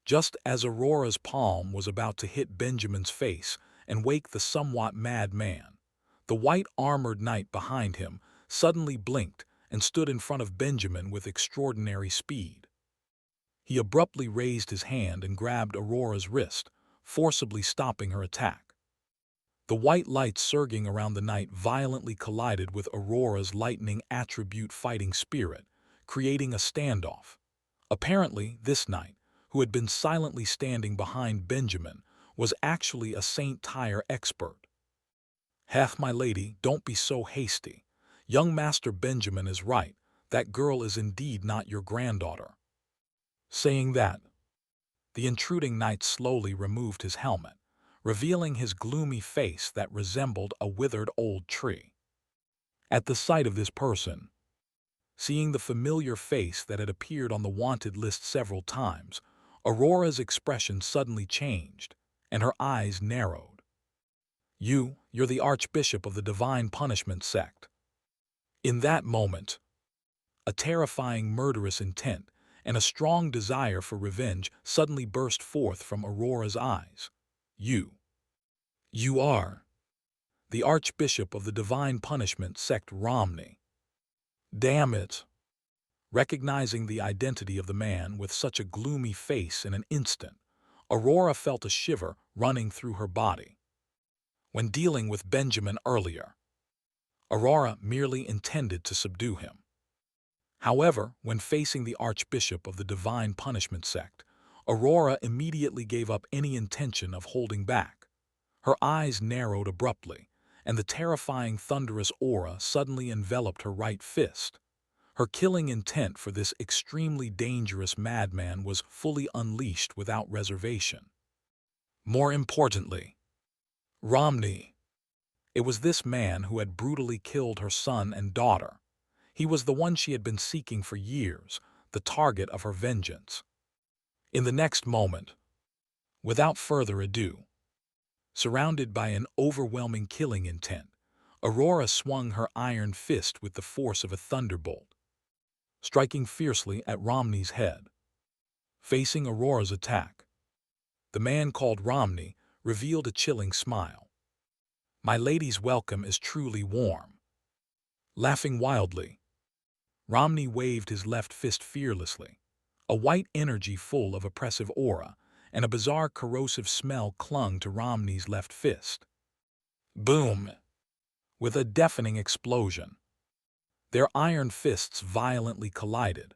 Speaker 1: just as Aurora's palm was about to hit Benjamin's face and wake the somewhat mad man, the white-armored knight behind him suddenly blinked and stood in front of Benjamin with extraordinary speed. He abruptly raised his hand and grabbed Aurora's wrist, forcibly stopping her attack. The white light surging around the knight violently collided with Aurora's lightning attribute fighting spirit, creating a standoff. Apparently, this knight, who had been silently standing behind Benjamin, was actually a Saint Tyre expert. Hath my lady, don't be so hasty. Young Master Benjamin is right. That girl is indeed not your granddaughter. Saying that, the intruding knight slowly removed his helmet, revealing his gloomy face that resembled a withered old tree. At the sight of this person, seeing the familiar face that had appeared on the wanted list several times, Aurora's expression suddenly changed, and her eyes narrowed. You're the Archbishop of the Divine Punishment sect. In that moment, a terrifying murderous intent and a strong desire for revenge suddenly burst forth from Aurora's eyes. You are the Archbishop of the Divine Punishment sect Romney. Damn it! Recognizing the identity of the man with such a gloomy face in an instant, Aurora felt a shiver running through her body. When dealing with Benjamin earlier, Aurora merely intended to subdue him. However, when facing the Archbishop of the Divine Punishment sect, Aurora immediately gave up any intention of holding back. Her eyes narrowed abruptly, and the terrifying thunderous aura suddenly enveloped her right fist. Her killing intent for this extremely dangerous madman was fully unleashed without reservation. More importantly, Romney. It was this man who had brutally killed her son and daughter. He was the one she had been seeking for years, the target of her vengeance. In the next moment, without further ado, surrounded by an overwhelming killing intent, Aurora swung her iron fist with the force of a thunderbolt, striking fiercely at Romney's head. Facing Aurora's attack, the man called Romney revealed a chilling smile. My lady's welcome is truly warm. Laughing wildly, Romney waved his left fist fearlessly. A white energy full of oppressive aura and a bizarre corrosive smell clung to Romney's left fist. Boom! With a deafening explosion, their iron fists violently collided,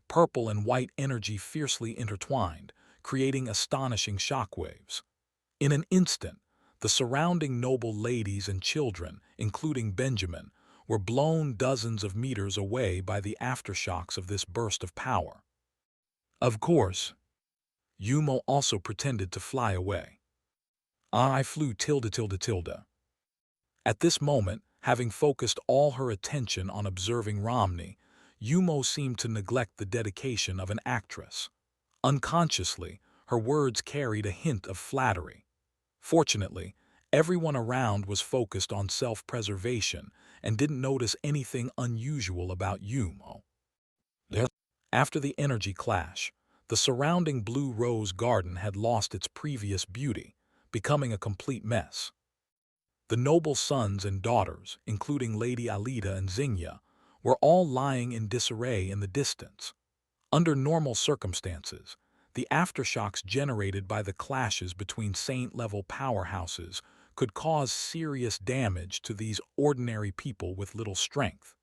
Speaker 1: purple and white energy fiercely intertwined, creating astonishing shockwaves. In an instant, the surrounding noble ladies and children, including Benjamin, were blown dozens of meters away by the aftershocks of this burst of power. Of course, Yumo also pretended to fly away. I flew tilde tilde tilde. At this moment, having focused all her attention on observing Romney, Yumo seemed to neglect the dedication of an actress. Unconsciously, her words carried a hint of flattery. Fortunately, everyone around was focused on self-preservation and didn't notice anything unusual about Yumo. After the energy clash, the surrounding blue rose garden had lost its previous beauty, becoming a complete mess. The noble sons and daughters, including Lady Alida and Xingya, were all lying in disarray in the distance. Under normal circumstances, the aftershocks generated by the clashes between saint-level powerhouses could cause serious damage to these ordinary people with little strength.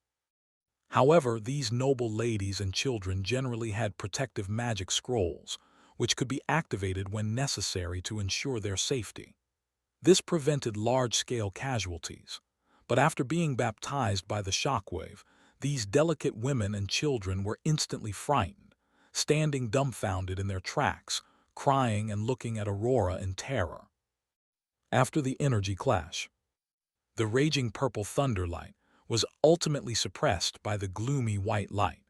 Speaker 1: However, these noble ladies and children generally had protective magic scrolls, which could be activated when necessary to ensure their safety. This prevented large-scale casualties, but after being baptized by the shockwave, these delicate women and children were instantly frightened, standing dumbfounded in their tracks, crying and looking at Aurora in terror. After the energy clash, the raging purple thunderlight was ultimately suppressed by the gloomy white light.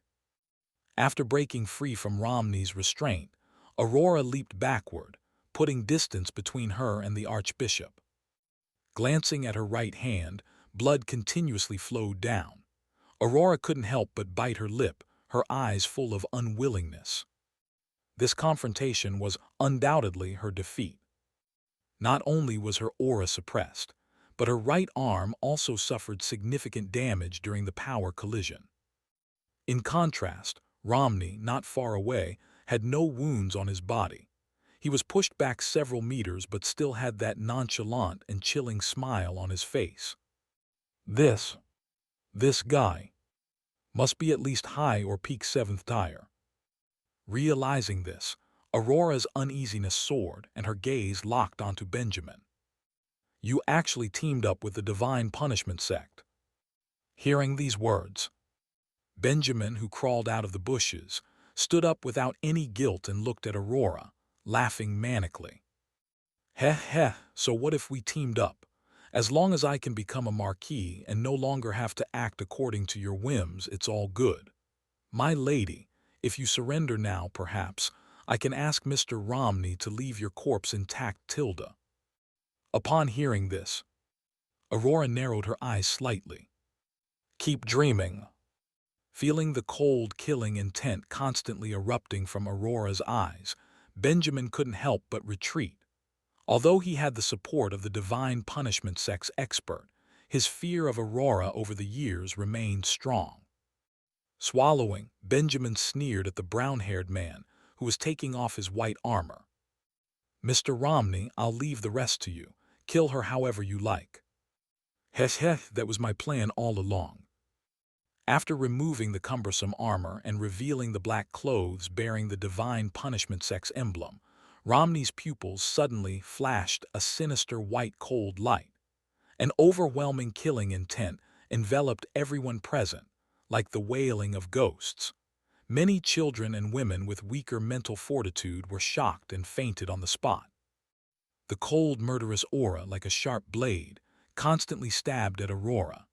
Speaker 1: After breaking free from Romney's restraint, Aurora leaped backward, putting distance between her and the Archbishop. Glancing at her right hand, blood continuously flowed down. Aurora couldn't help but bite her lip, her eyes full of unwillingness. This confrontation was undoubtedly her defeat. Not only was her aura suppressed, but her right arm also suffered significant damage during the power collision. In contrast, Romney, not far away, had no wounds on his body. He was pushed back several meters but still had that nonchalant and chilling smile on his face. This guy must be at least high or peak 7th tier. Realizing this, Aurora's uneasiness soared and her gaze locked onto Benjamin. You actually teamed up with the Divine Punishment sect. Hearing these words, Benjamin, who crawled out of the bushes, stood up without any guilt and looked at Aurora, laughing manically. Heh heh, so what if we teamed up? As long as I can become a marquis and no longer have to act according to your whims, it's all good. My lady, if you surrender now, perhaps, I can ask Mr. Romney to leave your corpse intact tilde. Upon hearing this, Aurora narrowed her eyes slightly. Keep dreaming. Feeling the cold, killing intent constantly erupting from Aurora's eyes, Benjamin couldn't help but retreat. Although he had the support of the Divine Punishment sect's expert, his fear of Aurora over the years remained strong. Swallowing, Benjamin sneered at the brown-haired man, who was taking off his white armor. Mr. Romney, I'll leave the rest to you. Kill her however you like. Heh heh, that was my plan all along. After removing the cumbersome armor and revealing the black clothes bearing the Divine Punishment sect's emblem, Romney's pupils suddenly flashed a sinister white cold light. An overwhelming killing intent enveloped everyone present, like the wailing of ghosts. Many children and women with weaker mental fortitude were shocked and fainted on the spot. The cold, murderous aura, like a sharp blade, constantly stabbed at Aurora,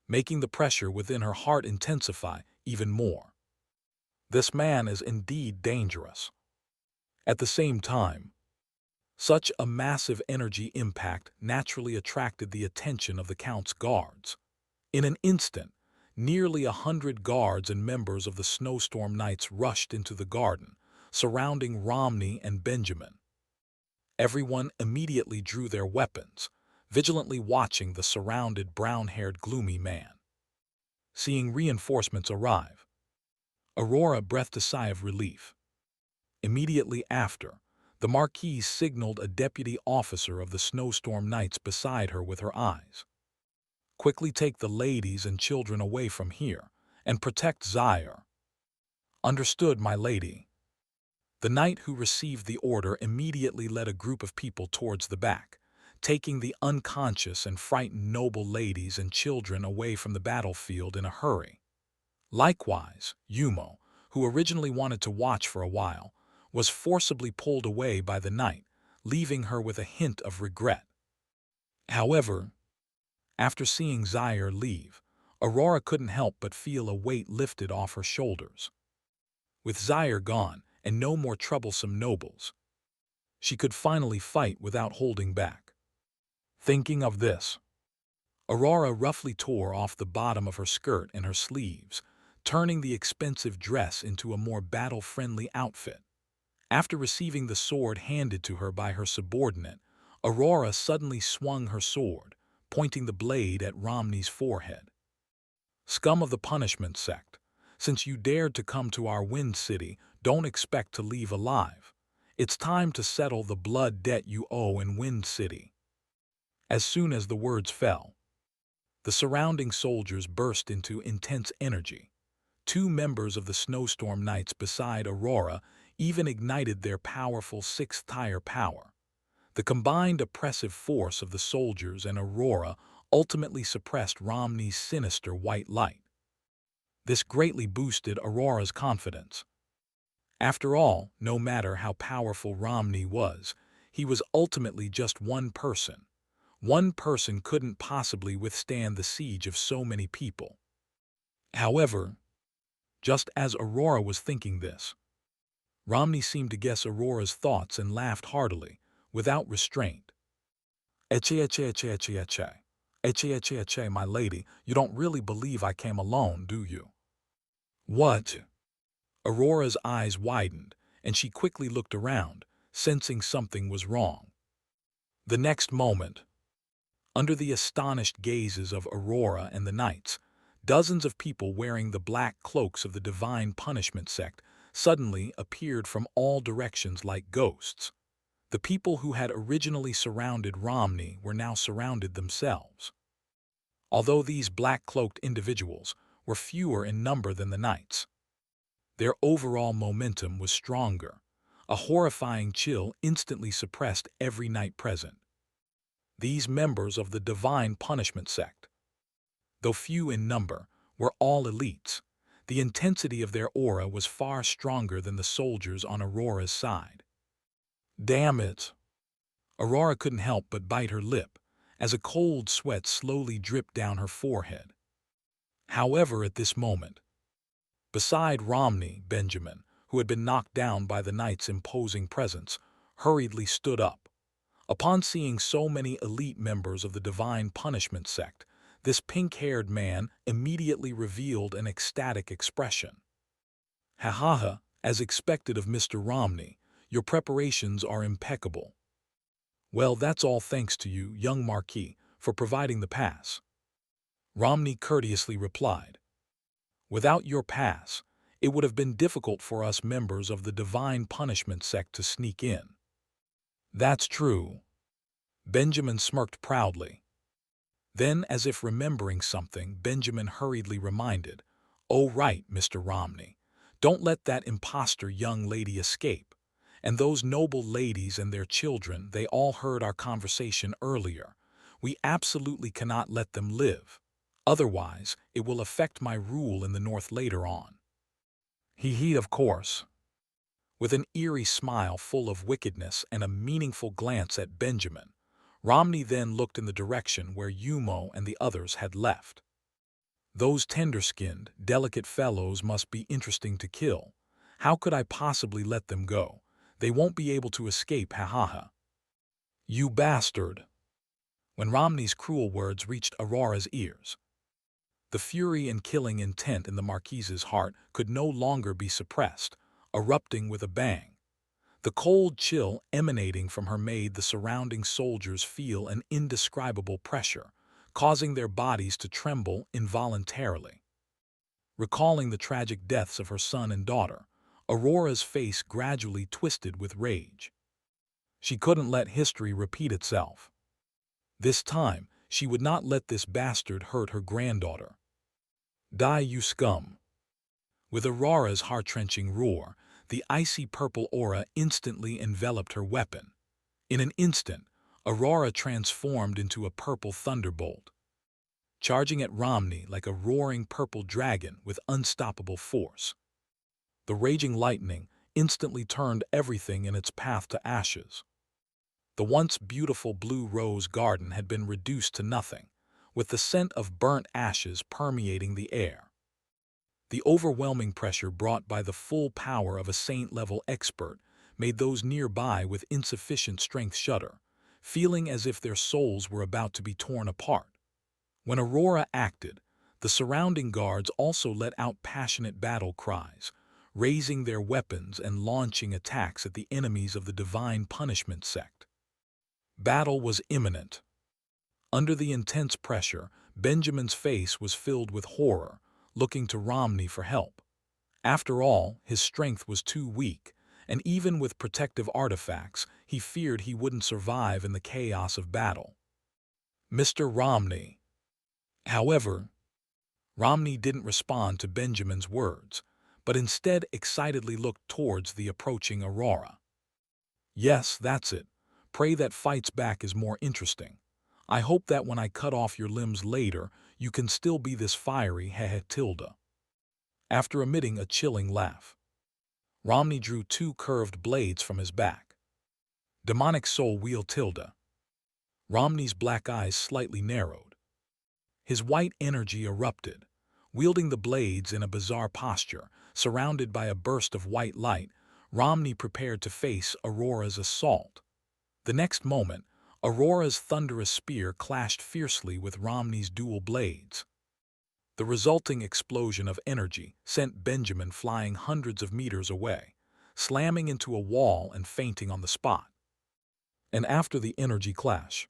Speaker 1: making the pressure within her heart intensify even more. This man is indeed dangerous. At the same time, such a massive energy impact naturally attracted the attention of the Count's guards. In an instant, nearly 100 guards and members of the Snowstorm Knights rushed into the garden, surrounding Romney and Benjamin. Everyone immediately drew their weapons, vigilantly watching the surrounded brown-haired gloomy man. Seeing reinforcements arrive, Aurora breathed a sigh of relief. Immediately after, the Marquise signaled a deputy officer of the Snowstorm Knights beside her with her eyes. Quickly take the ladies and children away from here and protect Zaire. Understood, my lady. The knight who received the order immediately led a group of people towards the back, taking the unconscious and frightened noble ladies and children away from the battlefield in a hurry. Likewise, Yumo, who originally wanted to watch for a while, was forcibly pulled away by the knight, leaving her with a hint of regret. However, after seeing Zaire leave, Aurora couldn't help but feel a weight lifted off her shoulders. With Zaire gone and no more troublesome nobles, she could finally fight without holding back. Thinking of this, Aurora roughly tore off the bottom of her skirt and her sleeves, turning the expensive dress into a more battle-friendly outfit. After receiving the sword handed to her by her subordinate, Aurora suddenly swung her sword, pointing the blade at Romney's forehead. "Scum of the punishment sect, since you dared to come to our Wind City, don't expect to leave alive. It's time to settle the blood debt you owe in Wind City." As soon as the words fell, the surrounding soldiers burst into intense energy. Two members of the Snowstorm Knights beside Aurora even ignited their powerful sixth tire power. The combined oppressive force of the soldiers and Aurora ultimately suppressed Romney's sinister white light. This greatly boosted Aurora's confidence. After all, no matter how powerful Romney was, he was ultimately just one person. One person couldn't possibly withstand the siege of so many people. However, just as Aurora was thinking this, Romney seemed to guess Aurora's thoughts and laughed heartily, without restraint. "Eche, eche, eche, eche, eche. Eche, eche, eche, my lady, you don't really believe I came alone, do you?" "What?" Aurora's eyes widened, and she quickly looked around, sensing something was wrong. The next moment, under the astonished gazes of Aurora and the knights, dozens of people wearing the black cloaks of the Divine Punishment sect suddenly appeared from all directions like ghosts. The people who had originally surrounded Romney were now surrounded themselves. Although these black-cloaked individuals were fewer in number than the knights, their overall momentum was stronger. A horrifying chill instantly suppressed every knight present. These members of the Divine Punishment sect, though few in number, were all elites. The intensity of their aura was far stronger than the soldiers on Aurora's side. "Damn it!" Aurora couldn't help but bite her lip, as a cold sweat slowly dripped down her forehead. However, at this moment, beside Romney, Benjamin, who had been knocked down by the knight's imposing presence, hurriedly stood up. Upon seeing so many elite members of the Divine Punishment sect, this pink-haired man immediately revealed an ecstatic expression. "Ha ha ha, as expected of Mr. Romney, your preparations are impeccable." "Well, that's all thanks to you, young Marquis, for providing the pass," Romney courteously replied. "Without your pass, it would have been difficult for us members of the Divine Punishment sect to sneak in." "That's true." Benjamin smirked proudly. Then, as if remembering something, Benjamin hurriedly reminded, "Oh right, Mr. Romney, don't let that impostor young lady escape. And those noble ladies and their children, they all heard our conversation earlier. We absolutely cannot let them live. Otherwise, it will affect my rule in the north later on." "He, of course." With an eerie smile full of wickedness and a meaningful glance at Benjamin, Romney then looked in the direction where Yumo and the others had left. "Those tender-skinned, delicate fellows must be interesting to kill. How could I possibly let them go? They won't be able to escape, ha ha ha." "You bastard!" When Romney's cruel words reached Aurora's ears, the fury and killing intent in the Marquise's heart could no longer be suppressed, erupting with a bang. The cold chill emanating from her made the surrounding soldiers feel an indescribable pressure, causing their bodies to tremble involuntarily. Recalling the tragic deaths of her son and daughter, Aurora's face gradually twisted with rage. She couldn't let history repeat itself. This time, she would not let this bastard hurt her granddaughter. "Die, you scum!" With Aurora's heart-wrenching roar, the icy purple aura instantly enveloped her weapon. In an instant, Aurora transformed into a purple thunderbolt, charging at Romney like a roaring purple dragon with unstoppable force. The raging lightning instantly turned everything in its path to ashes. The once beautiful blue rose garden had been reduced to nothing, with the scent of burnt ashes permeating the air. The overwhelming pressure brought by the full power of a saint-level expert made those nearby with insufficient strength shudder, feeling as if their souls were about to be torn apart. When Aurora acted, the surrounding guards also let out passionate battle cries, raising their weapons and launching attacks at the enemies of the Divine Punishment sect. Battle was imminent. Under the intense pressure, Benjamin's face was filled with horror, looking to Romney for help. After all, his strength was too weak, and even with protective artifacts, he feared he wouldn't survive in the chaos of battle. Mr. Romney. However, Romney didn't respond to Benjamin's words, but instead excitedly looked towards the approaching Aurora. Yes, that's it. Pray that fights back is more interesting. I hope that when I cut off your limbs later, you can still be this fiery Tilda. After emitting a chilling laugh, Romney drew two curved blades from his back. Demonic soul wheel Tilda. Romney's black eyes slightly narrowed. His white energy erupted. Wielding the blades in a bizarre posture, surrounded by a burst of white light, Romney prepared to face Aurora's assault. The next moment, Aurora's thunderous spear clashed fiercely with Romney's dual blades. The resulting explosion of energy sent Benjamin flying hundreds of meters away, slamming into a wall and fainting on the spot. And after the energy clash,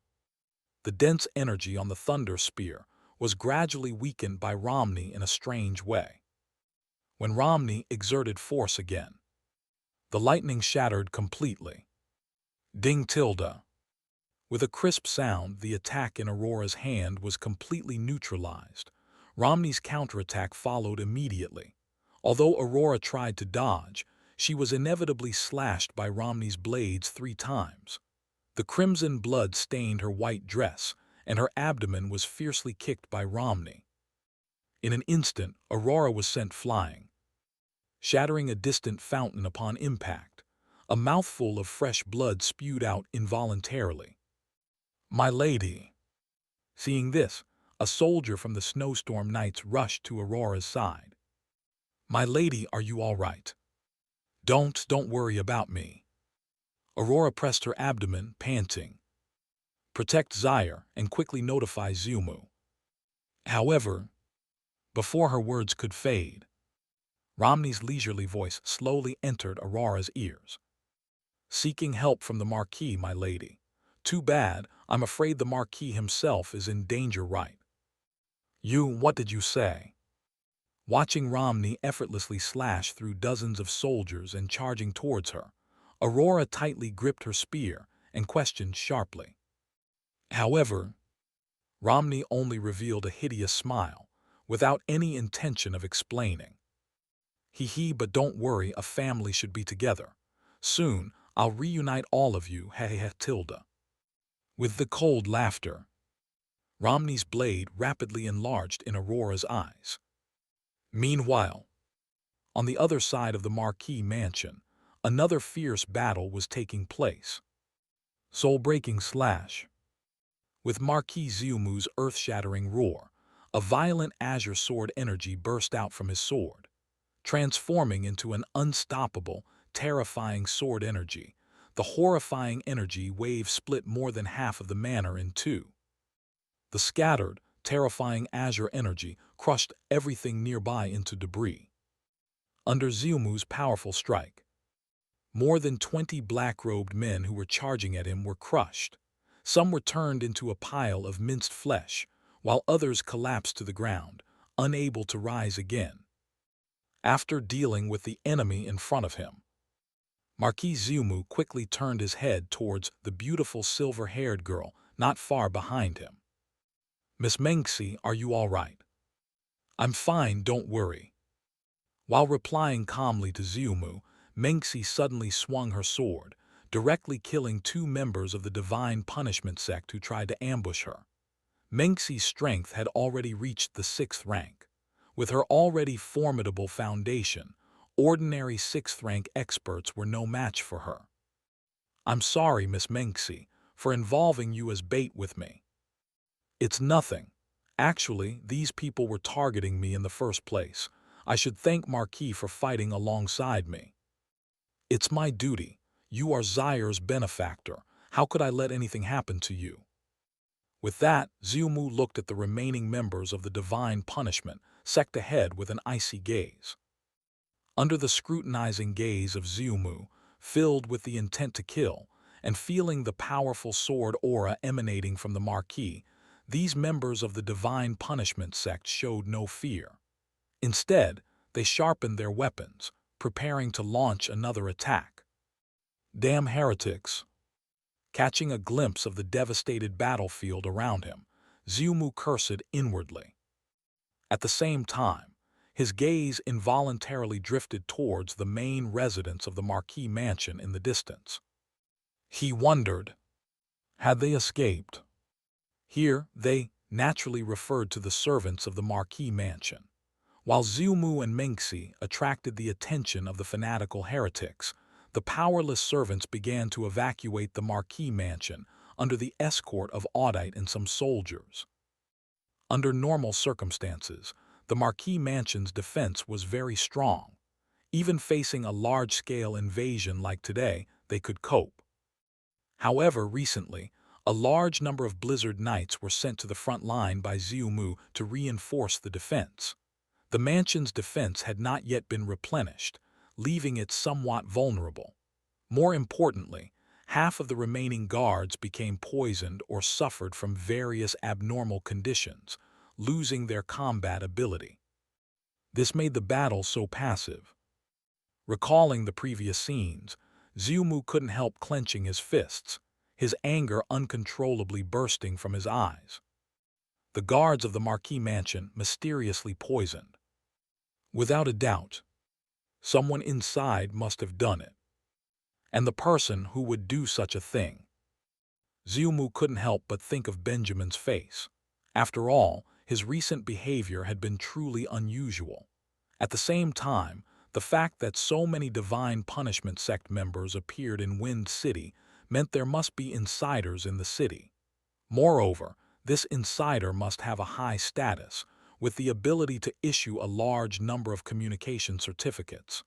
Speaker 1: the dense energy on the thunder spear was gradually weakened by Romney in a strange way. When Romney exerted force again, the lightning shattered completely. Ding Tilda. With a crisp sound, the attack in Aurora's hand was completely neutralized. Romney's counterattack followed immediately. Although Aurora tried to dodge, she was inevitably slashed by Romney's blades 3 times. The crimson blood stained her white dress, and her abdomen was fiercely kicked by Romney. In an instant, Aurora was sent flying, shattering a distant fountain upon impact. A mouthful of fresh blood spewed out involuntarily. "My lady!" Seeing this, a soldier from the Snowstorm Knights rushed to Aurora's side. "My lady, are you all right?" Don't worry about me." Aurora pressed her abdomen, panting. "Protect Zaire and quickly notify Zumu." However, before her words could fade, Romney's leisurely voice slowly entered Aurora's ears. "Seeking help from the Marquis, my lady. Too bad, I'm afraid the Marquis himself is in danger right." What did you say?" Watching Romney effortlessly slash through dozens of soldiers and charging towards her, Aurora tightly gripped her spear and questioned sharply. However, Romney only revealed a hideous smile, without any intention of explaining. But don't worry, a family should be together. Soon, I'll reunite all of you, Tilda." With the cold laughter, Romney's blade rapidly enlarged in Aurora's eyes. Meanwhile, on the other side of the Marquis mansion, another fierce battle was taking place. Soul-breaking slash. With Marquis Zumu's earth-shattering roar, a violent azure sword energy burst out from his sword, transforming into an unstoppable, terrifying sword energy. The horrifying energy wave split more than half of the manor in two. The scattered, terrifying azure energy crushed everything nearby into debris. Under Zumu's powerful strike, more than 20 black-robed men who were charging at him were crushed. Some were turned into a pile of minced flesh, while others collapsed to the ground, unable to rise again. After dealing with the enemy in front of him, Marquis Zumu quickly turned his head towards the beautiful silver-haired girl not far behind him. "Miss Mengsi, are you all right?" "I'm fine, don't worry." While replying calmly to Zumu, Mengsi suddenly swung her sword, directly killing 2 members of the Divine Punishment sect who tried to ambush her. Mengsi's strength had already reached the 6th rank. With her already formidable foundation, ordinary 6th rank experts were no match for her. "I'm sorry, Miss Mengsi. for involving you as bait with me. It's nothing. Actually, these people were targeting me in the first place. I should thank Marquis for fighting alongside me. It's my duty. You are Zaire's benefactor. How could I let anything happen to you? With that, Xiumu looked at the remaining members of the Divine Punishment sect ahead with an icy gaze. Under the scrutinizing gaze of Xiumu, filled with the intent to kill, and feeling the powerful sword aura emanating from the Marquis, these members of the Divine Punishment sect showed no fear. Instead, they sharpened their weapons, preparing to launch another attack. Damn heretics! Catching a glimpse of the devastated battlefield around him, Xiumu cursed inwardly. At the same time, his gaze involuntarily drifted towards the main residence of the Marquis mansion in the distance. He wondered, had they escaped? Here, they naturally referred to the servants of the Marquis mansion. While Xiumu and Mengxi attracted the attention of the fanatical heretics, the powerless servants began to evacuate the Marquis mansion under the escort of Audite and some soldiers. Under normal circumstances, the Marquis mansion's defense was very strong. Even facing a large-scale invasion like today, they could cope. However, recently, a large number of Blizzard Knights were sent to the front line by Xiumu to reinforce the defense. The mansion's defense had not yet been replenished, leaving it somewhat vulnerable. More importantly, half of the remaining guards became poisoned or suffered from various abnormal conditions, losing their combat ability. This made the battle so passive. Recalling the previous scenes, Xiumu couldn't help clenching his fists, his anger uncontrollably bursting from his eyes. The guards of the Marquis mansion mysteriously poisoned. Without a doubt, someone inside must have done it. And the person who would do such a thing. Xiumu couldn't help but think of Benjamin's face. After all, his recent behavior had been truly unusual. At the same time, the fact that so many Divine Punishment sect members appeared in Wind City meant there must be insiders in the city. Moreover, this insider must have a high status, with the ability to issue a large number of communication certificates.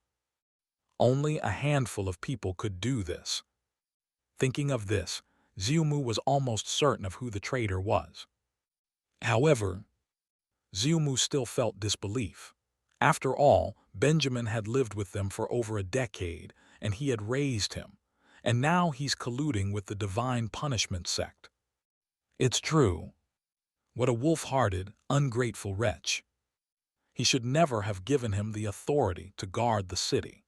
Speaker 1: Only a handful of people could do this. Thinking of this, Xiumu was almost certain of who the traitor was. However, Xiumu still felt disbelief. After all, Benjamin had lived with them for over a decade, and he had raised him, and now he's colluding with the Divine Punishment sect. It's true. What a wolf-hearted, ungrateful wretch. He should never have given him the authority to guard the city.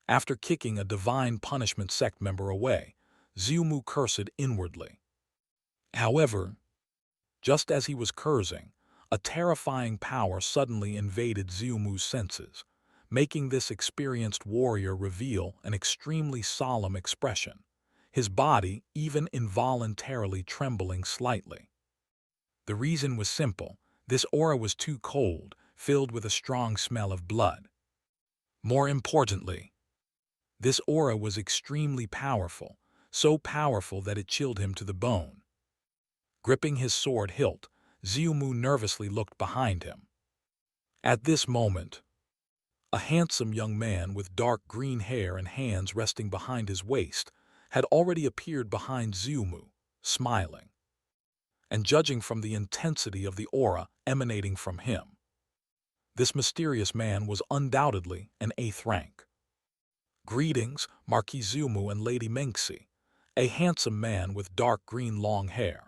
Speaker 1: After kicking a Divine Punishment sect member away, Xiumu cursed inwardly. However, just as he was cursing, a terrifying power suddenly invaded Xiumu's senses, making this experienced warrior reveal an extremely solemn expression, his body even involuntarily trembling slightly. The reason was simple: this aura was too cold, filled with a strong smell of blood. More importantly, this aura was extremely powerful, so powerful that it chilled him to the bone. Gripping his sword hilt, Xiumu nervously looked behind him. At this moment, a handsome young man with dark green hair and hands resting behind his waist had already appeared behind Xiumu, smiling. And judging from the intensity of the aura emanating from him, this mysterious man was undoubtedly an 8th rank. Greetings, Marquis Xiumu and Lady Mengxi, a handsome man with dark green long hair.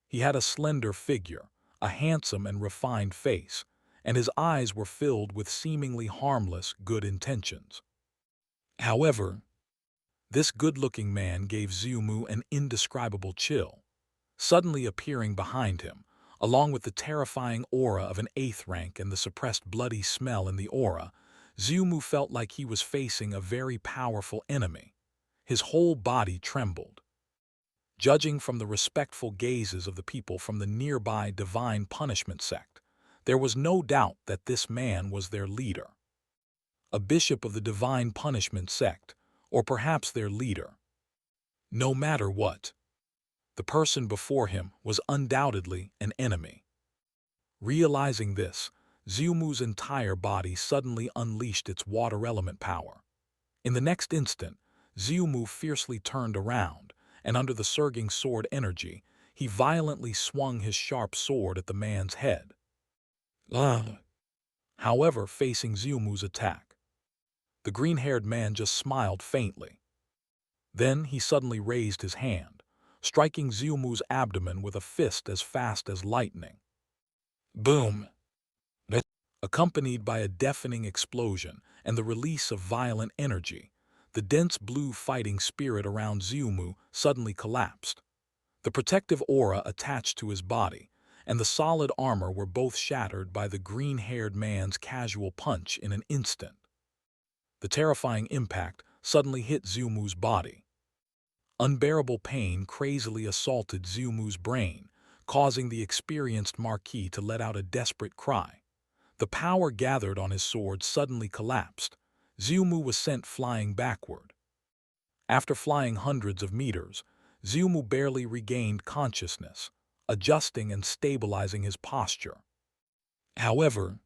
Speaker 1: He had a slender figure, a handsome and refined face, and his eyes were filled with seemingly harmless good intentions. However, this good-looking man gave Xiumu an indescribable chill. Suddenly appearing behind him, along with the terrifying aura of an 8th rank and the suppressed bloody smell in the aura, Xiumu felt like he was facing a very powerful enemy. His whole body trembled. Judging from the respectful gazes of the people from the nearby Divine Punishment sect, there was no doubt that this man was their leader. A bishop of the Divine Punishment sect, or perhaps their leader. no matter what. The person before him was undoubtedly an enemy. Realizing this, Xiumu's entire body suddenly unleashed its water element power. In the next instant, Xiumu fiercely turned around, and under the surging sword energy, he violently swung his sharp sword at the man's head. However, facing Xiumu's attack, the green-haired man just smiled faintly. Then he suddenly raised his hand, striking Xiumu's abdomen with a fist as fast as lightning. Boom! Accompanied by a deafening explosion and the release of violent energy, the dense blue fighting spirit around Xiumu suddenly collapsed. The protective aura attached to his body and the solid armor were both shattered by the green-haired man's casual punch in an instant. The terrifying impact suddenly hit Xiumu's body. Unbearable pain crazily assaulted Xiumu's brain, causing the experienced Marquis to let out a desperate cry. The power gathered on his sword suddenly collapsed. Xiumu was sent flying backward. After flying hundreds of meters, Xiumu barely regained consciousness, adjusting and stabilizing his posture. However,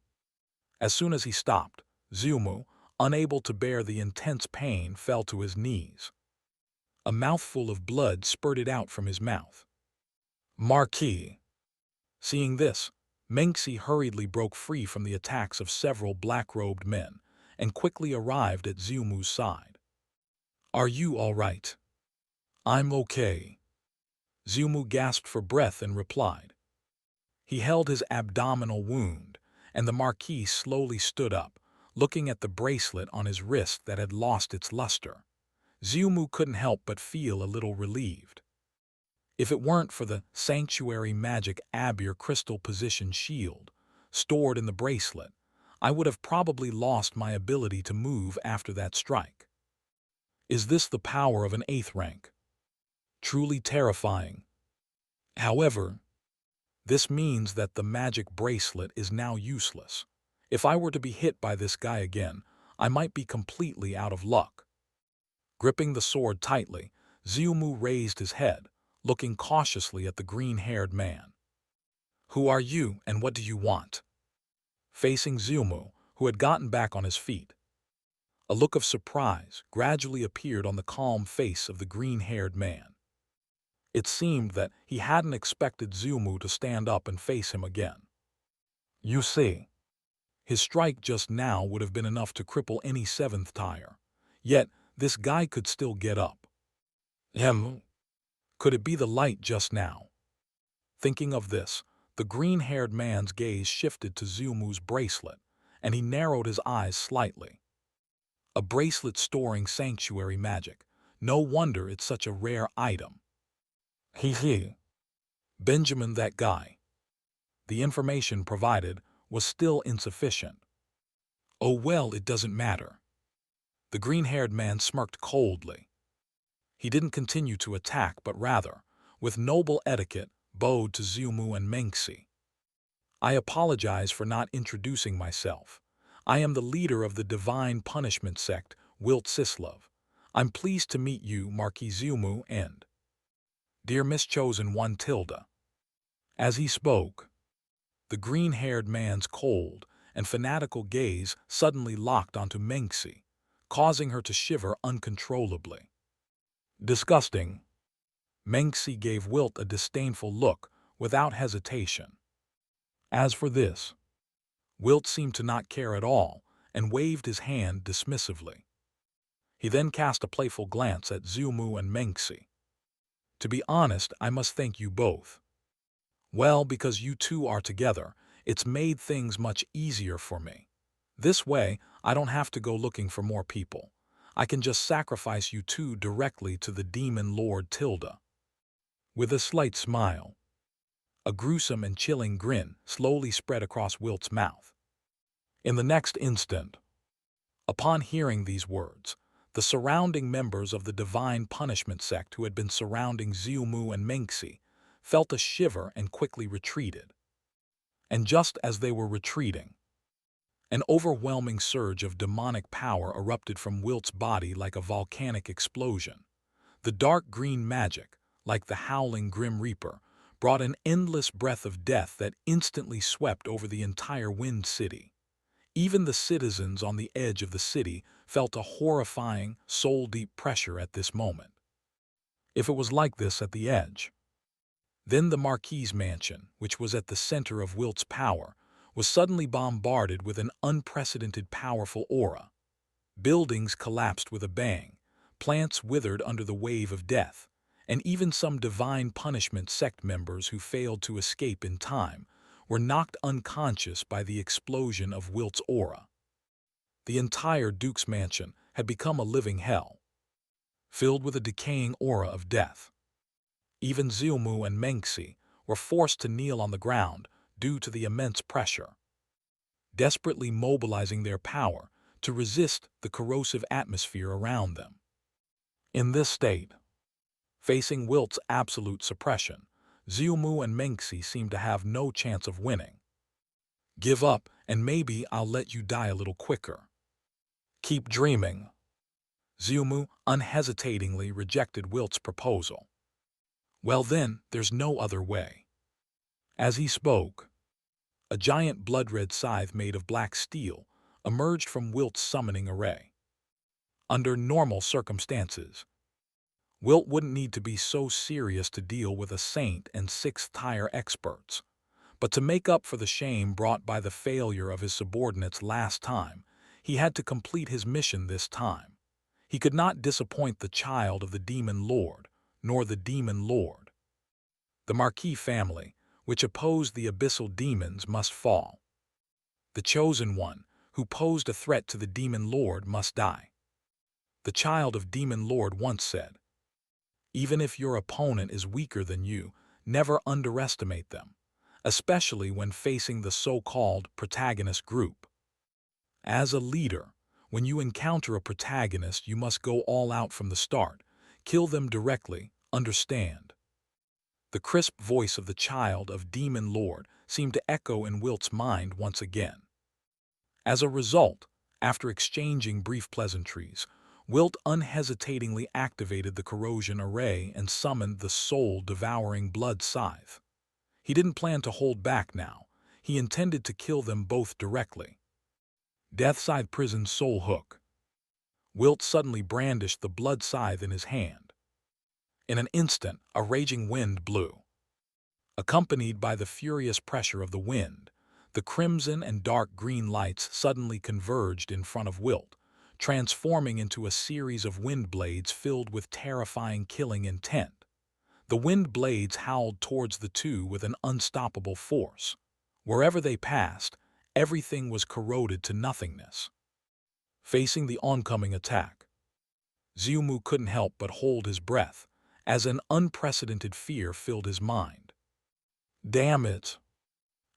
Speaker 1: as soon as he stopped, Xiumu, unable to bear the intense pain, fell to his knees. A mouthful of blood spurted out from his mouth. Marquis. Seeing this, Menxi hurriedly broke free from the attacks of several black-robed men and quickly arrived at Xiumu's side. "Are you all right?" "I'm okay." Xiumu gasped for breath and replied. He held his abdominal wound, and the Marquis slowly stood up, looking at the bracelet on his wrist that had lost its luster. Xiumu couldn't help but feel a little relieved. If it weren't for the sanctuary magic Abyssal crystal position shield stored in the bracelet, I would have probably lost my ability to move after that strike. Is this the power of an 8th rank? Truly terrifying. However, this means that the magic bracelet is now useless. If I were to be hit by this guy again, I might be completely out of luck. Gripping the sword tightly, Xiumu raised his head, looking cautiously at the green-haired man. "Who are you and what do you want?" Facing Xiumu, who had gotten back on his feet, a look of surprise gradually appeared on the calm face of the green-haired man. It seemed that he hadn't expected Xiumu to stand up and face him again. You see, his strike just now would have been enough to cripple any 7th tier, yet this guy could still get up. Could it be the light just now? Thinking of this, the green-haired man's gaze shifted to Xiumu's bracelet, and he narrowed his eyes slightly. A bracelet storing sanctuary magic. No wonder it's such a rare item. Benjamin, that guy. The information provided was still insufficient. Oh well, it doesn't matter. The green-haired man smirked coldly. He didn't continue to attack, but rather, with noble etiquette, bowed to Xiumu and Menxi. "I apologize for not introducing myself. I am the leader of the Divine Punishment Sect, Wilt Sislov. I'm pleased to meet you, Marquis Xiumu, and dear Mischosen One Tilda." As he spoke, the green-haired man's cold and fanatical gaze suddenly locked onto Menxi, causing her to shiver uncontrollably. Disgusting. Menxi gave Wilt a disdainful look without hesitation. As for this, Wilt seemed to not care at all and waved his hand dismissively. He then cast a playful glance at Xiumu and Menxi. "To be honest, I must thank you both. Well, because you two are together, it's made things much easier for me. This way, I don't have to go looking for more people. I can just sacrifice you two directly to the demon lord Tilda." With a slight smile, a gruesome and chilling grin slowly spread across Wilt's mouth. In the next instant, upon hearing these words, the surrounding members of the Divine Punishment Sect who had been surrounding Xiumu and Menxi felt a shiver and quickly retreated. And just as they were retreating, an overwhelming surge of demonic power erupted from Wilt's body like a volcanic explosion. The dark green magic, like the howling Grim Reaper, brought an endless breath of death that instantly swept over the entire Wind City. Even the citizens on the edge of the city felt a horrifying, soul-deep pressure at this moment. If it was like this at the edge, then the Marquis's mansion, which was at the center of Wilt's power, was suddenly bombarded with an unprecedented powerful aura. Buildings collapsed with a bang, plants withered under the wave of death, and even some divine punishment sect members who failed to escape in time were knocked unconscious by the explosion of Wilt's aura. The entire Duke's mansion had become a living hell, filled with a decaying aura of death. Even Xiumu and Mengxi were forced to kneel on the ground due to the immense pressure, desperately mobilizing their power to resist the corrosive atmosphere around them. In this state, facing Wilt's absolute suppression, Xiumu and Mengxi seemed to have no chance of winning. "Give up, and maybe I'll let you die a little quicker." "Keep dreaming." Xiumu unhesitatingly rejected Wilt's proposal. "Well then, there's no other way." As he spoke, a giant blood-red scythe made of black steel emerged from Wilt's summoning array. Under normal circumstances, Wilt wouldn't need to be so serious to deal with a saint and sixth-tier experts. But to make up for the shame brought by the failure of his subordinates last time, he had to complete his mission this time. He could not disappoint the child of the Demon Lord, nor the Demon Lord. The Marquis family, which opposed the abyssal demons, must fall. The chosen one, who posed a threat to the Demon Lord, must die. The child of Demon Lord once said, "Even if your opponent is weaker than you, never underestimate them, especially when facing the so-called protagonist group. As a leader, when you encounter a protagonist, you must go all out from the start. Kill them directly, understand?" The crisp voice of the child of Demon Lord seemed to echo in Wilt's mind once again. As a result, after exchanging brief pleasantries, Wilt unhesitatingly activated the corrosion array and summoned the soul-devouring blood scythe. He didn't plan to hold back now. He intended to kill them both directly. Deathside Prison Soul Hook. Wilt suddenly brandished the blood scythe in his hand. In an instant, a raging wind blew. Accompanied by the furious pressure of the wind, the crimson and dark green lights suddenly converged in front of Wilt, transforming into a series of wind blades filled with terrifying killing intent. The wind blades howled towards the two with an unstoppable force. Wherever they passed, everything was corroded to nothingness. Facing the oncoming attack, Xiumu couldn't help but hold his breath, as an unprecedented fear filled his mind. "Damn it!"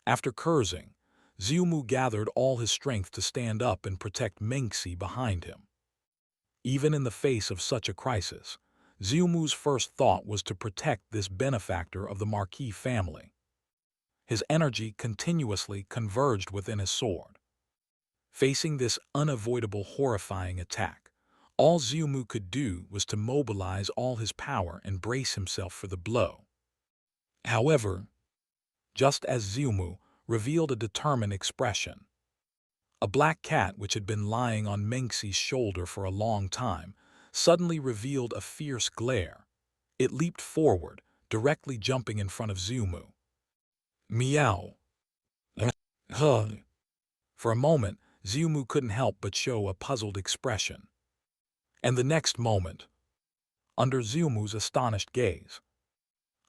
Speaker 1: After cursing, Xiumu gathered all his strength to stand up and protect Mengxi behind him. Even in the face of such a crisis, Xiumu's first thought was to protect this benefactor of the Marquis family. His energy continuously converged within his sword. Facing this unavoidable, horrifying attack, all Xiumu could do was to mobilize all his power and brace himself for the blow. However, just as Xiumu revealed a determined expression, a black cat which had been lying on Mengxi's shoulder for a long time suddenly revealed a fierce glare. It leaped forward, directly jumping in front of Xiumu. Meow. For a moment, Xiumu couldn't help but show a puzzled expression. And the next moment, under Xiumu's astonished gaze,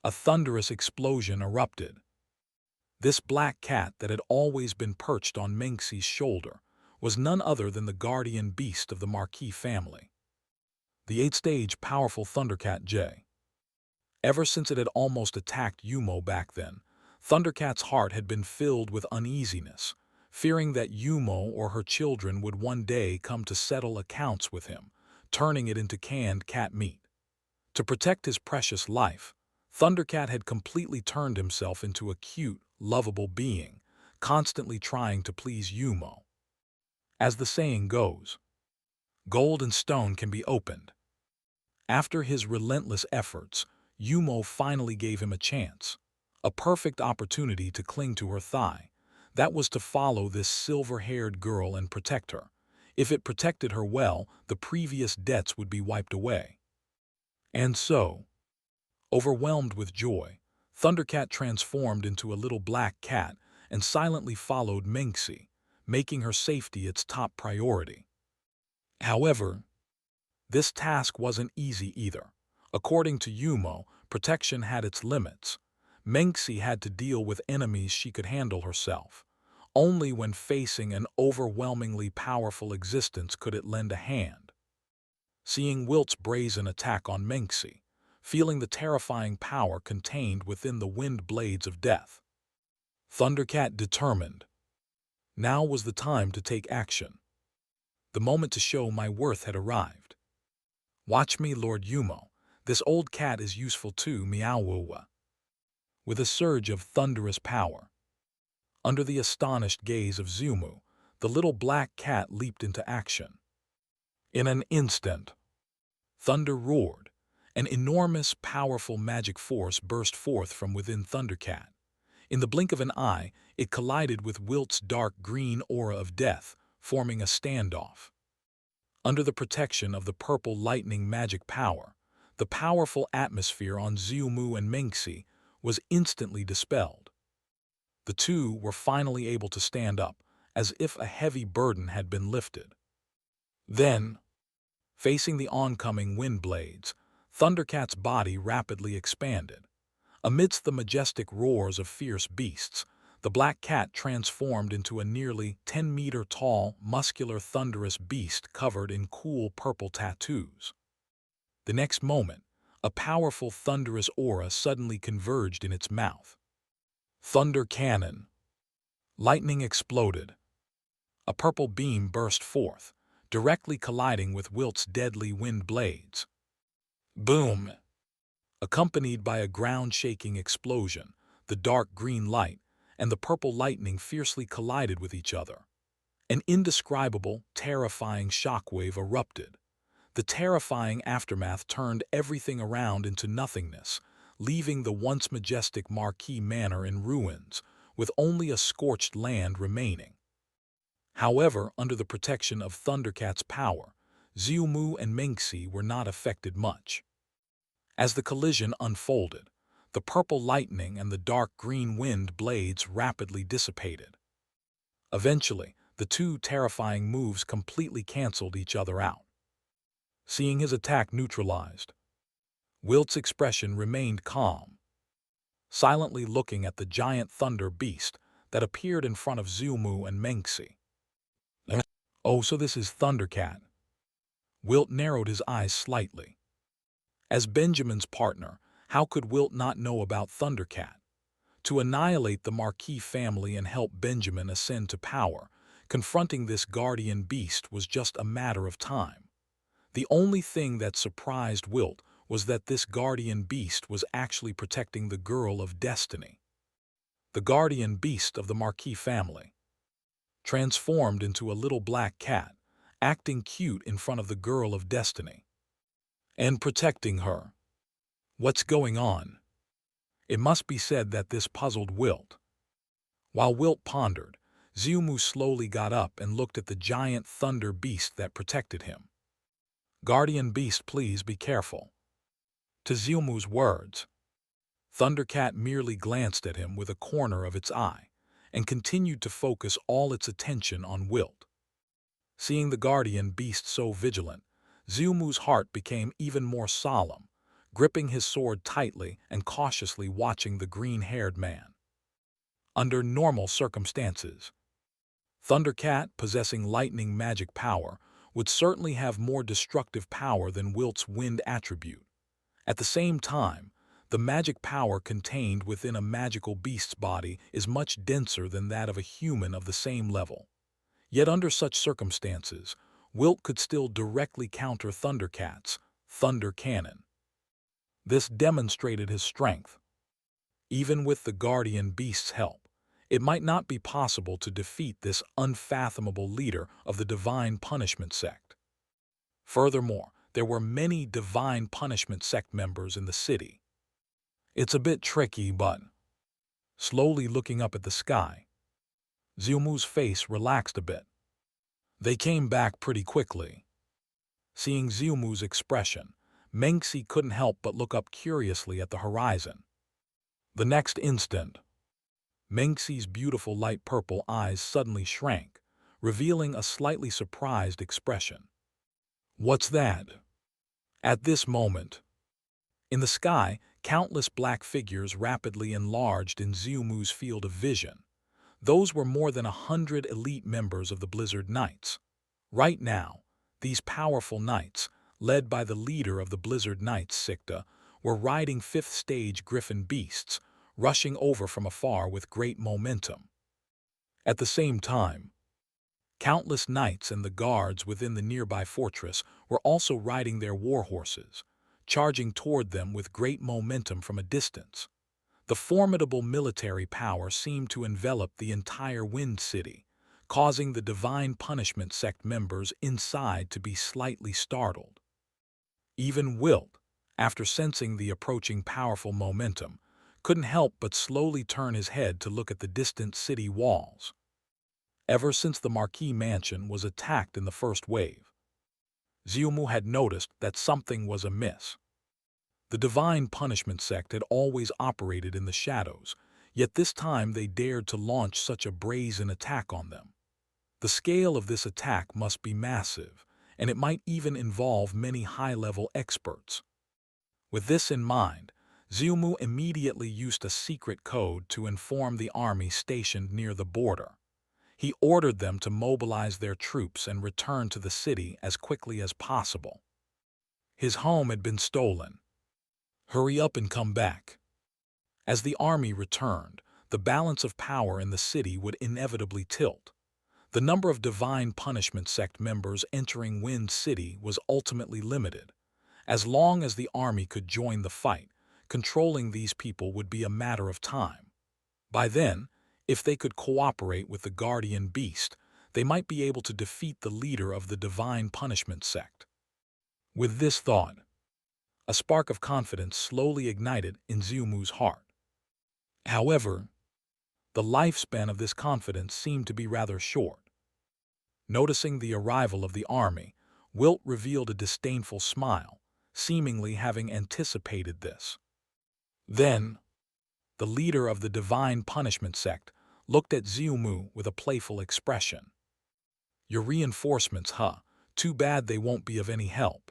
Speaker 1: a thunderous explosion erupted. This black cat that had always been perched on Mengxi's shoulder was none other than the guardian beast of the Marquis family, the 8-stage powerful Thundercat J. Ever since it had almost attacked Yumo back then, Thundercat's heart had been filled with uneasiness, fearing that Yumo or her children would one day come to settle accounts with him, turning it into canned cat meat. To protect his precious life, Thundercat had completely turned himself into a cute, lovable being, constantly trying to please Yumo. As the saying goes, gold and stone can be opened. After his relentless efforts, Yumo finally gave him a chance, a perfect opportunity to cling to her thigh. That was to follow this silver-haired girl and protect her. If it protected her well, the previous debts would be wiped away. And so, overwhelmed with joy, Thundercat transformed into a little black cat and silently followed Minxie, making her safety its top priority. However, this task wasn't easy either. According to Yumo, protection had its limits. Minxie had to deal with enemies she could handle herself. Only when facing an overwhelmingly powerful existence could it lend a hand. Seeing Wilt's brazen attack on Minxie, feeling the terrifying power contained within the wind blades of death, Thundercat determined. Now was the time to take action. The moment to show my worth had arrived. Watch me, Lord Yumo. This old cat is useful too, meow-woo-wah. With a surge of thunderous power, under the astonished gaze of Zumu, the little black cat leaped into action. In an instant, thunder roared. An enormous, powerful magic force burst forth from within Thundercat. In the blink of an eye, it collided with Wilt's dark green aura of death, forming a standoff. Under the protection of the purple lightning magic power, the powerful atmosphere on Zumu and Minxie was instantly dispelled. The two were finally able to stand up, as if a heavy burden had been lifted. Then, facing the oncoming wind blades, Thundercat's body rapidly expanded. Amidst the majestic roars of fierce beasts, the black cat transformed into a nearly 10-meter-tall, muscular, thunderous beast covered in cool purple tattoos. The next moment, a powerful thunderous aura suddenly converged in its mouth. Thunder cannon. Lightning exploded. A purple beam burst forth, directly colliding with Wilt's deadly wind blades. Boom! Accompanied by a ground-shaking explosion, the dark green light and the purple lightning fiercely collided with each other. An indescribable, terrifying shockwave erupted. The terrifying aftermath turned everything around into nothingness, leaving the once majestic Marquee Manor in ruins, with only a scorched land remaining. However, under the protection of Thundercat's power, Zumu and Minxie were not affected much. As the collision unfolded, the purple lightning and the dark green wind blades rapidly dissipated. Eventually, the two terrifying moves completely canceled each other out. Seeing his attack neutralized, Wilt's expression remained calm, silently looking at the giant thunder beast that appeared in front of Zumu and Minxie. Oh, so this is Thundercat. Wilt narrowed his eyes slightly. As Benjamin's partner, how could Wilt not know about Thundercat? To annihilate the Marquee family and help Benjamin ascend to power, confronting this guardian beast was just a matter of time. The only thing that surprised Wilt was that this guardian beast was actually protecting the girl of destiny. The guardian beast of the Marquee family, transformed into a little black cat, acting cute in front of the girl of destiny, and protecting her. What's going on? It must be said that this puzzled Wilt. While Wilt pondered, Zumu slowly got up and looked at the giant thunder beast that protected him. Guardian beast, please be careful. To Zumu's words, Thundercat merely glanced at him with a corner of its eye and continued to focus all its attention on Wilt. Seeing the guardian beast so vigilant, Zumu's heart became even more solemn, gripping his sword tightly and cautiously watching the green-haired man. Under normal circumstances, Thundercat, possessing lightning magic power, would certainly have more destructive power than Wilt's wind attribute. At the same time, the magic power contained within a magical beast's body is much denser than that of a human of the same level. Yet under such circumstances, Wilt could still directly counter Thundercat's thunder cannon. This demonstrated his strength. Even with the guardian beast's help, it might not be possible to defeat this unfathomable leader of the divine punishment sect. Furthermore, there were many divine punishment sect members in the city. It's a bit tricky, but... Slowly looking up at the sky, Xiumu's face relaxed a bit. They came back pretty quickly. Seeing Xiumu's expression, Mengxi couldn't help but look up curiously at the horizon. The next instant, Mengxi's beautiful light purple eyes suddenly shrank, revealing a slightly surprised expression. What's that? At this moment, in the sky, countless black figures rapidly enlarged in Xiumu's field of vision. Those were more than 100 elite members of the Blizzard Knights. Right now, these powerful knights, led by the leader of the Blizzard Knights, Sikta, were riding fifth-stage griffin beasts, rushing over from afar with great momentum. At the same time, countless knights and the guards within the nearby fortress were also riding their war horses, charging toward them with great momentum from a distance. The formidable military power seemed to envelop the entire Wind City, causing the Divine Punishment Sect members inside to be slightly startled. Even Wilt, after sensing the approaching powerful momentum, couldn't help but slowly turn his head to look at the distant city walls. Ever since the Marquis Mansion was attacked in the first wave, Xiumu had noticed that something was amiss. The Divine Punishment Sect had always operated in the shadows, yet this time they dared to launch such a brazen attack on them. The scale of this attack must be massive, and it might even involve many high-level experts. With this in mind, Xiumu immediately used a secret code to inform the army stationed near the border. He ordered them to mobilize their troops and return to the city as quickly as possible. His home had been stolen. Hurry up and come back. As the army returned, the balance of power in the city would inevitably tilt. The number of Divine Punishment Sect members entering Wind City was ultimately limited. As long as the army could join the fight, controlling these people would be a matter of time. By then, if they could cooperate with the Guardian Beast, they might be able to defeat the leader of the Divine Punishment Sect. With this thought, a spark of confidence slowly ignited in Xiumu's heart. However, the lifespan of this confidence seemed to be rather short. Noticing the arrival of the army, Wilt revealed a disdainful smile, seemingly having anticipated this. Then, the leader of the Divine Punishment Sect looked at Xiumu with a playful expression. Your reinforcements, huh? Too bad they won't be of any help.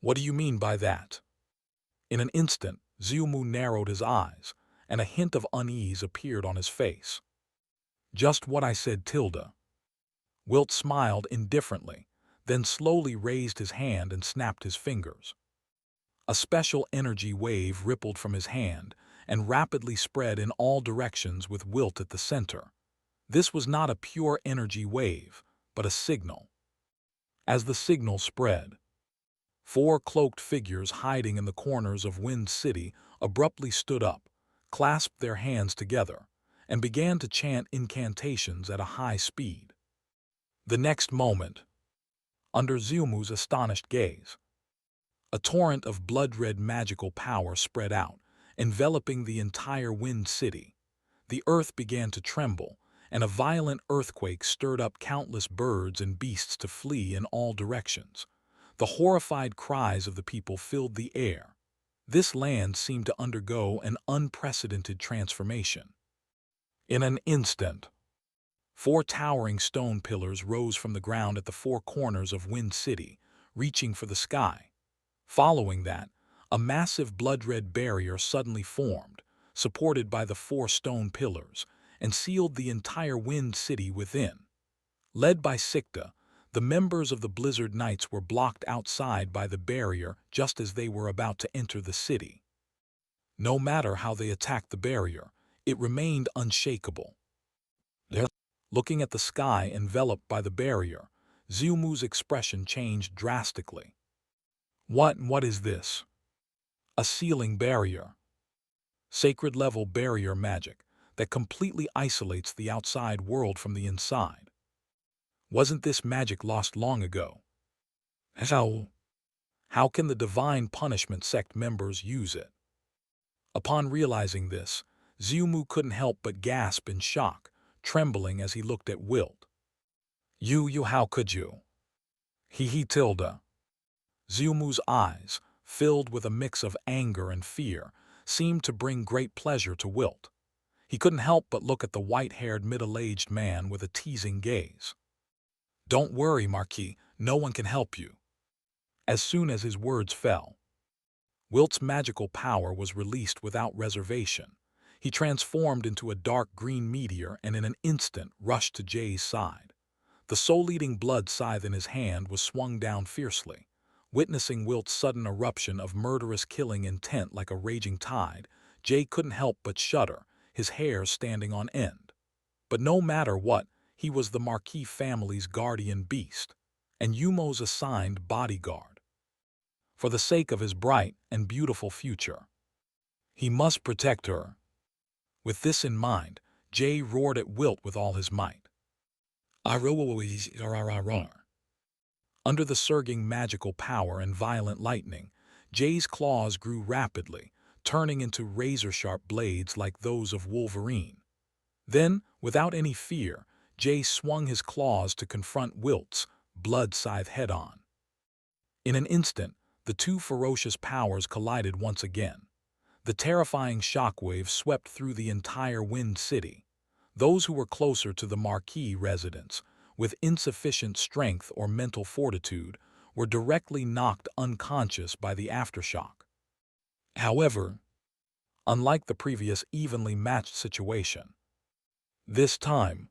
Speaker 1: What do you mean by that? In an instant, Xiumu narrowed his eyes, and a hint of unease appeared on his face. Just what I said, Tilda. Wilt smiled indifferently, then slowly raised his hand and snapped his fingers. A special energy wave rippled from his hand and rapidly spread in all directions with Wilt at the center. This was not a pure energy wave, but a signal. As the signal spread, 4 cloaked figures hiding in the corners of Wind City abruptly stood up, clasped their hands together, and began to chant incantations at a high speed. The next moment, under Xiumu's astonished gaze, a torrent of blood-red magical power spread out, enveloping the entire Wind City. The earth began to tremble, and a violent earthquake stirred up countless birds and beasts to flee in all directions. The horrified cries of the people filled the air. This land seemed to undergo an unprecedented transformation. In an instant, 4 towering stone pillars rose from the ground at the 4 corners of Wind City, reaching for the sky. Following that, a massive blood-red barrier suddenly formed, supported by the 4 stone pillars, and sealed the entire Wind City within. Led by Sikta, the members of the Blizzard Knights were blocked outside by the barrier just as they were about to enter the city. No matter how they attacked the barrier, it remained unshakable. Looking at the sky enveloped by the barrier, Xiumu's expression changed drastically. What is this? A sealing barrier. Sacred-level barrier magic that completely isolates the outside world from the inside. Wasn't this magic lost long ago? How? How can the divine punishment sect members use it? Upon realizing this, Xiumu couldn't help but gasp in shock, trembling as he looked at Wilt. You, how could you? He tilde. Xiumu's eyes, filled with a mix of anger and fear, seemed to bring great pleasure to Wilt. He couldn't help but look at the white-haired middle-aged man with a teasing gaze. Don't worry, Marquis, no one can help you. As soon as his words fell, Wilt's magical power was released without reservation. He transformed into a dark green meteor and in an instant rushed to Jay's side. The soul-eating blood scythe in his hand was swung down fiercely. Witnessing Wilt's sudden eruption of murderous killing intent like a raging tide, Jay couldn't help but shudder, his hair standing on end. But no matter what, he was the Marquis family's guardian beast, and Yumo's assigned bodyguard. For the sake of his bright and beautiful future, he must protect her. With this in mind, Jay roared at Wilt with all his might. Under the surging magical power and violent lightning, Jay's claws grew rapidly, turning into razor-sharp blades like those of Wolverine. Then, without any fear, Jay swung his claws to confront Wilt's blood scythe head-on. In an instant, the two ferocious powers collided once again. The terrifying shockwave swept through the entire Wind City. Those who were closer to the Marquis residence, with insufficient strength or mental fortitude, were directly knocked unconscious by the aftershock. However, unlike the previous evenly matched situation, this time,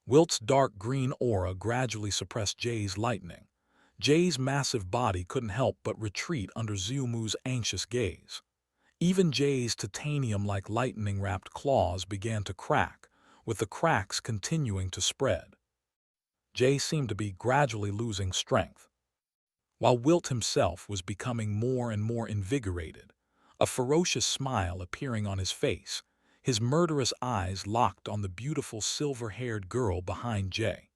Speaker 1: Wilt's dark green aura gradually suppressed Jay's lightning. Jay's massive body couldn't help but retreat under Xiumu's anxious gaze. Even Jay's titanium-like lightning-wrapped claws began to crack, with the cracks continuing to spread. Jay seemed to be gradually losing strength, while Wilt himself was becoming more and more invigorated, a ferocious smile appearing on his face, his murderous eyes locked on the beautiful silver-haired girl behind Jay.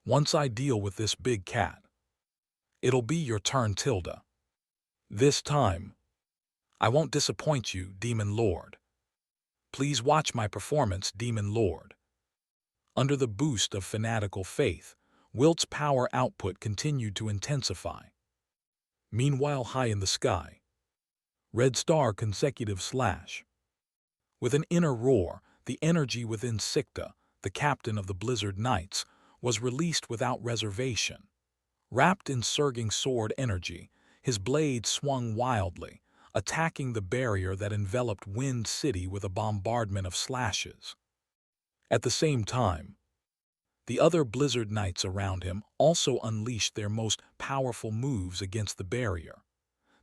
Speaker 1: Once I deal with this big cat, it'll be your turn, Tilda. This time, I won't disappoint you, Demon Lord. Please watch my performance, Demon Lord. Under the boost of fanatical faith, Wilt's power output continued to intensify. Meanwhile, high in the sky, Red Star consecutive slash. With an inner roar, the energy within Sikta, the captain of the Blizzard Knights, was released without reservation. Wrapped in surging sword energy, his blade swung wildly, attacking the barrier that enveloped Wind City with a bombardment of slashes. At the same time, the other Blizzard Knights around him also unleashed their most powerful moves against the barrier.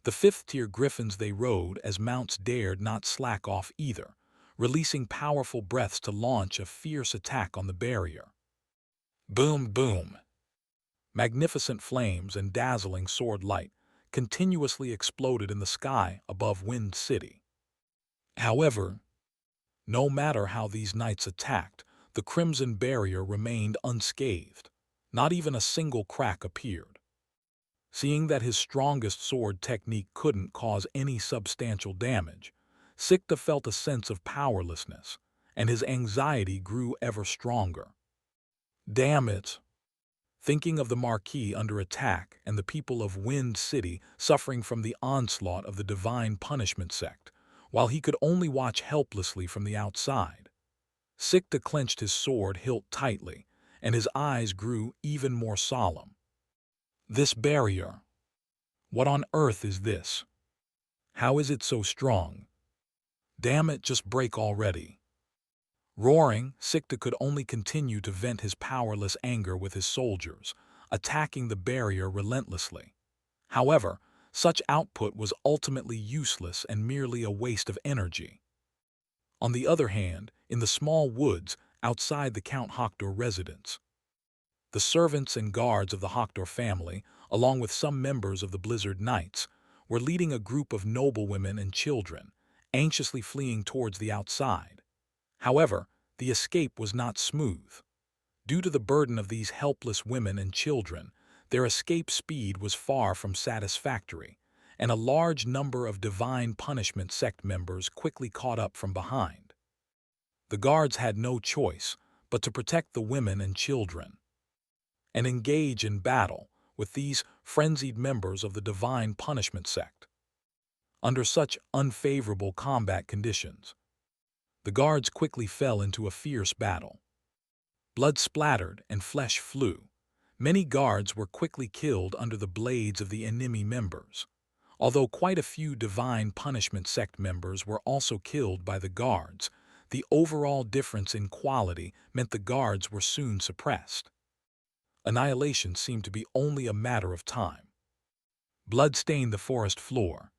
Speaker 1: The fifth-tier griffins they rode as mounts dared not slack off either, releasing powerful breaths to launch a fierce attack on the barrier. Boom, boom! Magnificent flames and dazzling sword light continuously exploded in the sky above Wind City. However, no matter how these knights attacked, the Crimson Barrier remained unscathed. Not even a single crack appeared. Seeing that his strongest sword technique couldn't cause any substantial damage, Sikta felt a sense of powerlessness, and his anxiety grew ever stronger. Damn it! Thinking of the Marquis under attack and the people of Wind City suffering from the onslaught of the Divine Punishment sect, while he could only watch helplessly from the outside, Sikta clenched his sword hilt tightly, and his eyes grew even more solemn. This barrier. What on earth is this? How is it so strong? Damn it, just break already. Roaring, Sikta could only continue to vent his powerless anger with his soldiers, attacking the barrier relentlessly. However, such output was ultimately useless and merely a waste of energy. On the other hand, in the small woods outside the Count Hoctor residence, the servants and guards of the Hoctor family, along with some members of the Blizzard Knights, were leading a group of noblewomen and children, anxiously fleeing towards the outside. However, the escape was not smooth. Due to the burden of these helpless women and children, Their escape speed was far from satisfactory, and a large number of Divine Punishment sect members quickly caught up from behind. The guards had no choice but to protect the women and children and engage in battle with these frenzied members of the Divine Punishment sect. Under such unfavorable combat conditions, the guards quickly fell into a fierce battle. Blood splattered and flesh flew. Many guards were quickly killed under the blades of the enemy members, although quite a few Divine Punishment sect members were also killed by the guards. The overall difference in quality meant the guards were soon suppressed. Annihilation seemed to be only a matter of time. Blood stained the forest floor.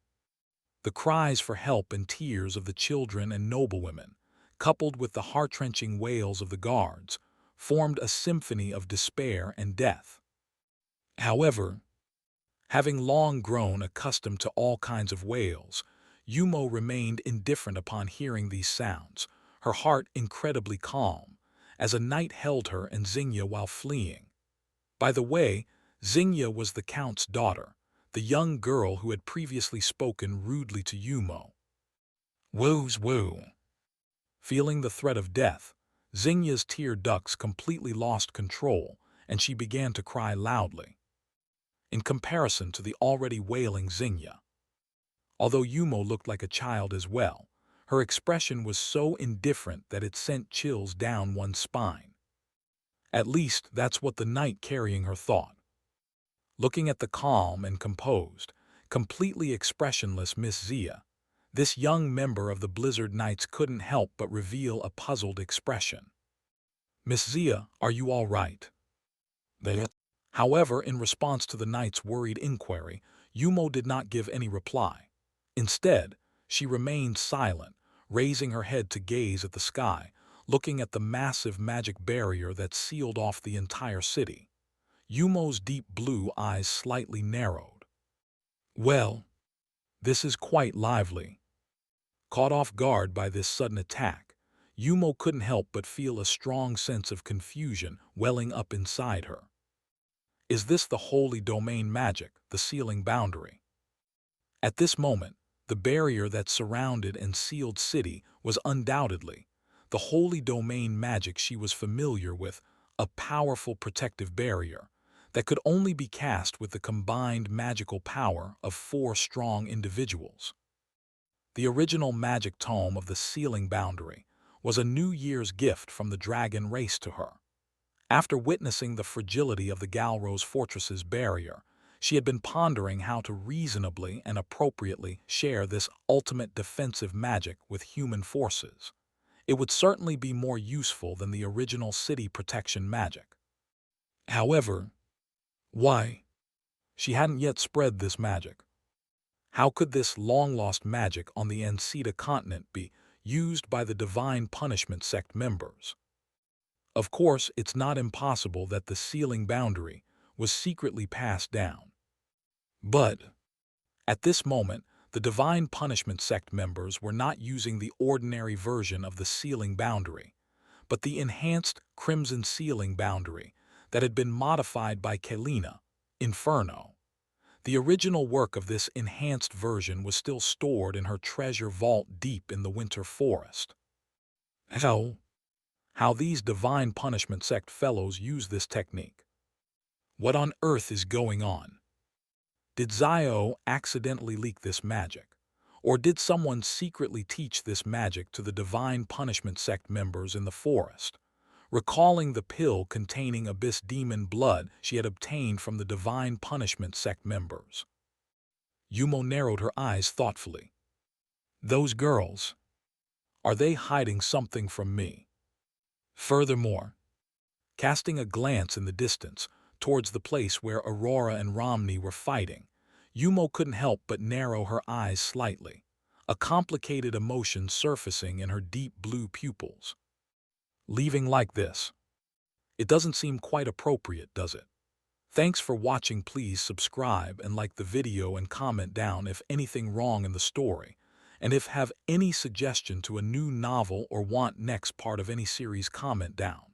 Speaker 1: The cries for help and tears of the children and noblewomen, coupled with the heart-wrenching wails of the guards, formed a symphony of despair and death. However, having long grown accustomed to all kinds of wails, Yumo remained indifferent upon hearing these sounds, her heart incredibly calm, as a knight held her and Xingya while fleeing. By the way, Xingya was the Count's daughter, the young girl who had previously spoken rudely to Yumo. Woos woo. Feeling the threat of death, Xingya's tear ducts completely lost control, and she began to cry loudly. In comparison to the already wailing Xingya, although Yumo looked like a child as well, her expression was so indifferent that it sent chills down one's spine. At least that's what the knight carrying her thought. Looking at the calm and composed, completely expressionless Miss Xia, this young member of the Blizzard Knights couldn't help but reveal a puzzled expression. "Miss Xia, are you all right?" However, in response to the knight's worried inquiry, Yumo did not give any reply. Instead, she remained silent, raising her head to gaze at the sky, looking at the massive magic barrier that sealed off the entire city. Yumo's deep blue eyes slightly narrowed. "Well, this is quite lively." Caught off guard by this sudden attack, Yumo couldn't help but feel a strong sense of confusion welling up inside her. Is this the holy domain magic, the sealing boundary? At this moment, the barrier that surrounded and sealed city was undoubtedly the holy domain magic she was familiar with, a powerful protective barrier that could only be cast with the combined magical power of 4 strong individuals. The original magic tome of the sealing boundary was a New Year's gift from the dragon race to her. After witnessing the fragility of the Galrose Fortress's barrier, she had been pondering how to reasonably and appropriately share this ultimate defensive magic with human forces. It would certainly be more useful than the original city protection magic. However, why? She hadn't yet spread this magic. How could this long-lost magic on the Ancita continent be used by the Divine Punishment sect members? Of course, it's not impossible that the sealing boundary was secretly passed down. But at this moment, the Divine Punishment sect members were not using the ordinary version of the sealing boundary, but the enhanced Crimson Sealing Boundary that had been modified by Kalina, Inferno. The original work of this enhanced version was still stored in her treasure vault deep in the Winter Forest. How these Divine Punishment sect fellows use this technique? What on earth is going on? Did Zio accidentally leak this magic? Or did someone secretly teach this magic to the Divine Punishment sect members in the forest? Recalling the pill containing Abyss demon blood she had obtained from the Divine Punishment sect members, Yumo narrowed her eyes thoughtfully. Those girls, are they hiding something from me? Furthermore, casting a glance in the distance towards the place where Aurora and Romney were fighting, Yumo couldn't help but narrow her eyes slightly, a complicated emotion surfacing in her deep blue pupils. Leaving like this. It doesn't seem quite appropriate, does it? Thanks for watching. Please subscribe and like the video and comment down if anything wrong in the story, and if have any suggestion to a new novel or want next part of any series, comment down.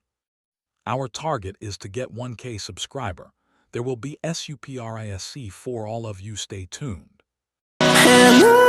Speaker 1: Our target is to get 1K subscriber. There will be SUPRISC for all of you. Stay tuned.
Speaker 2: And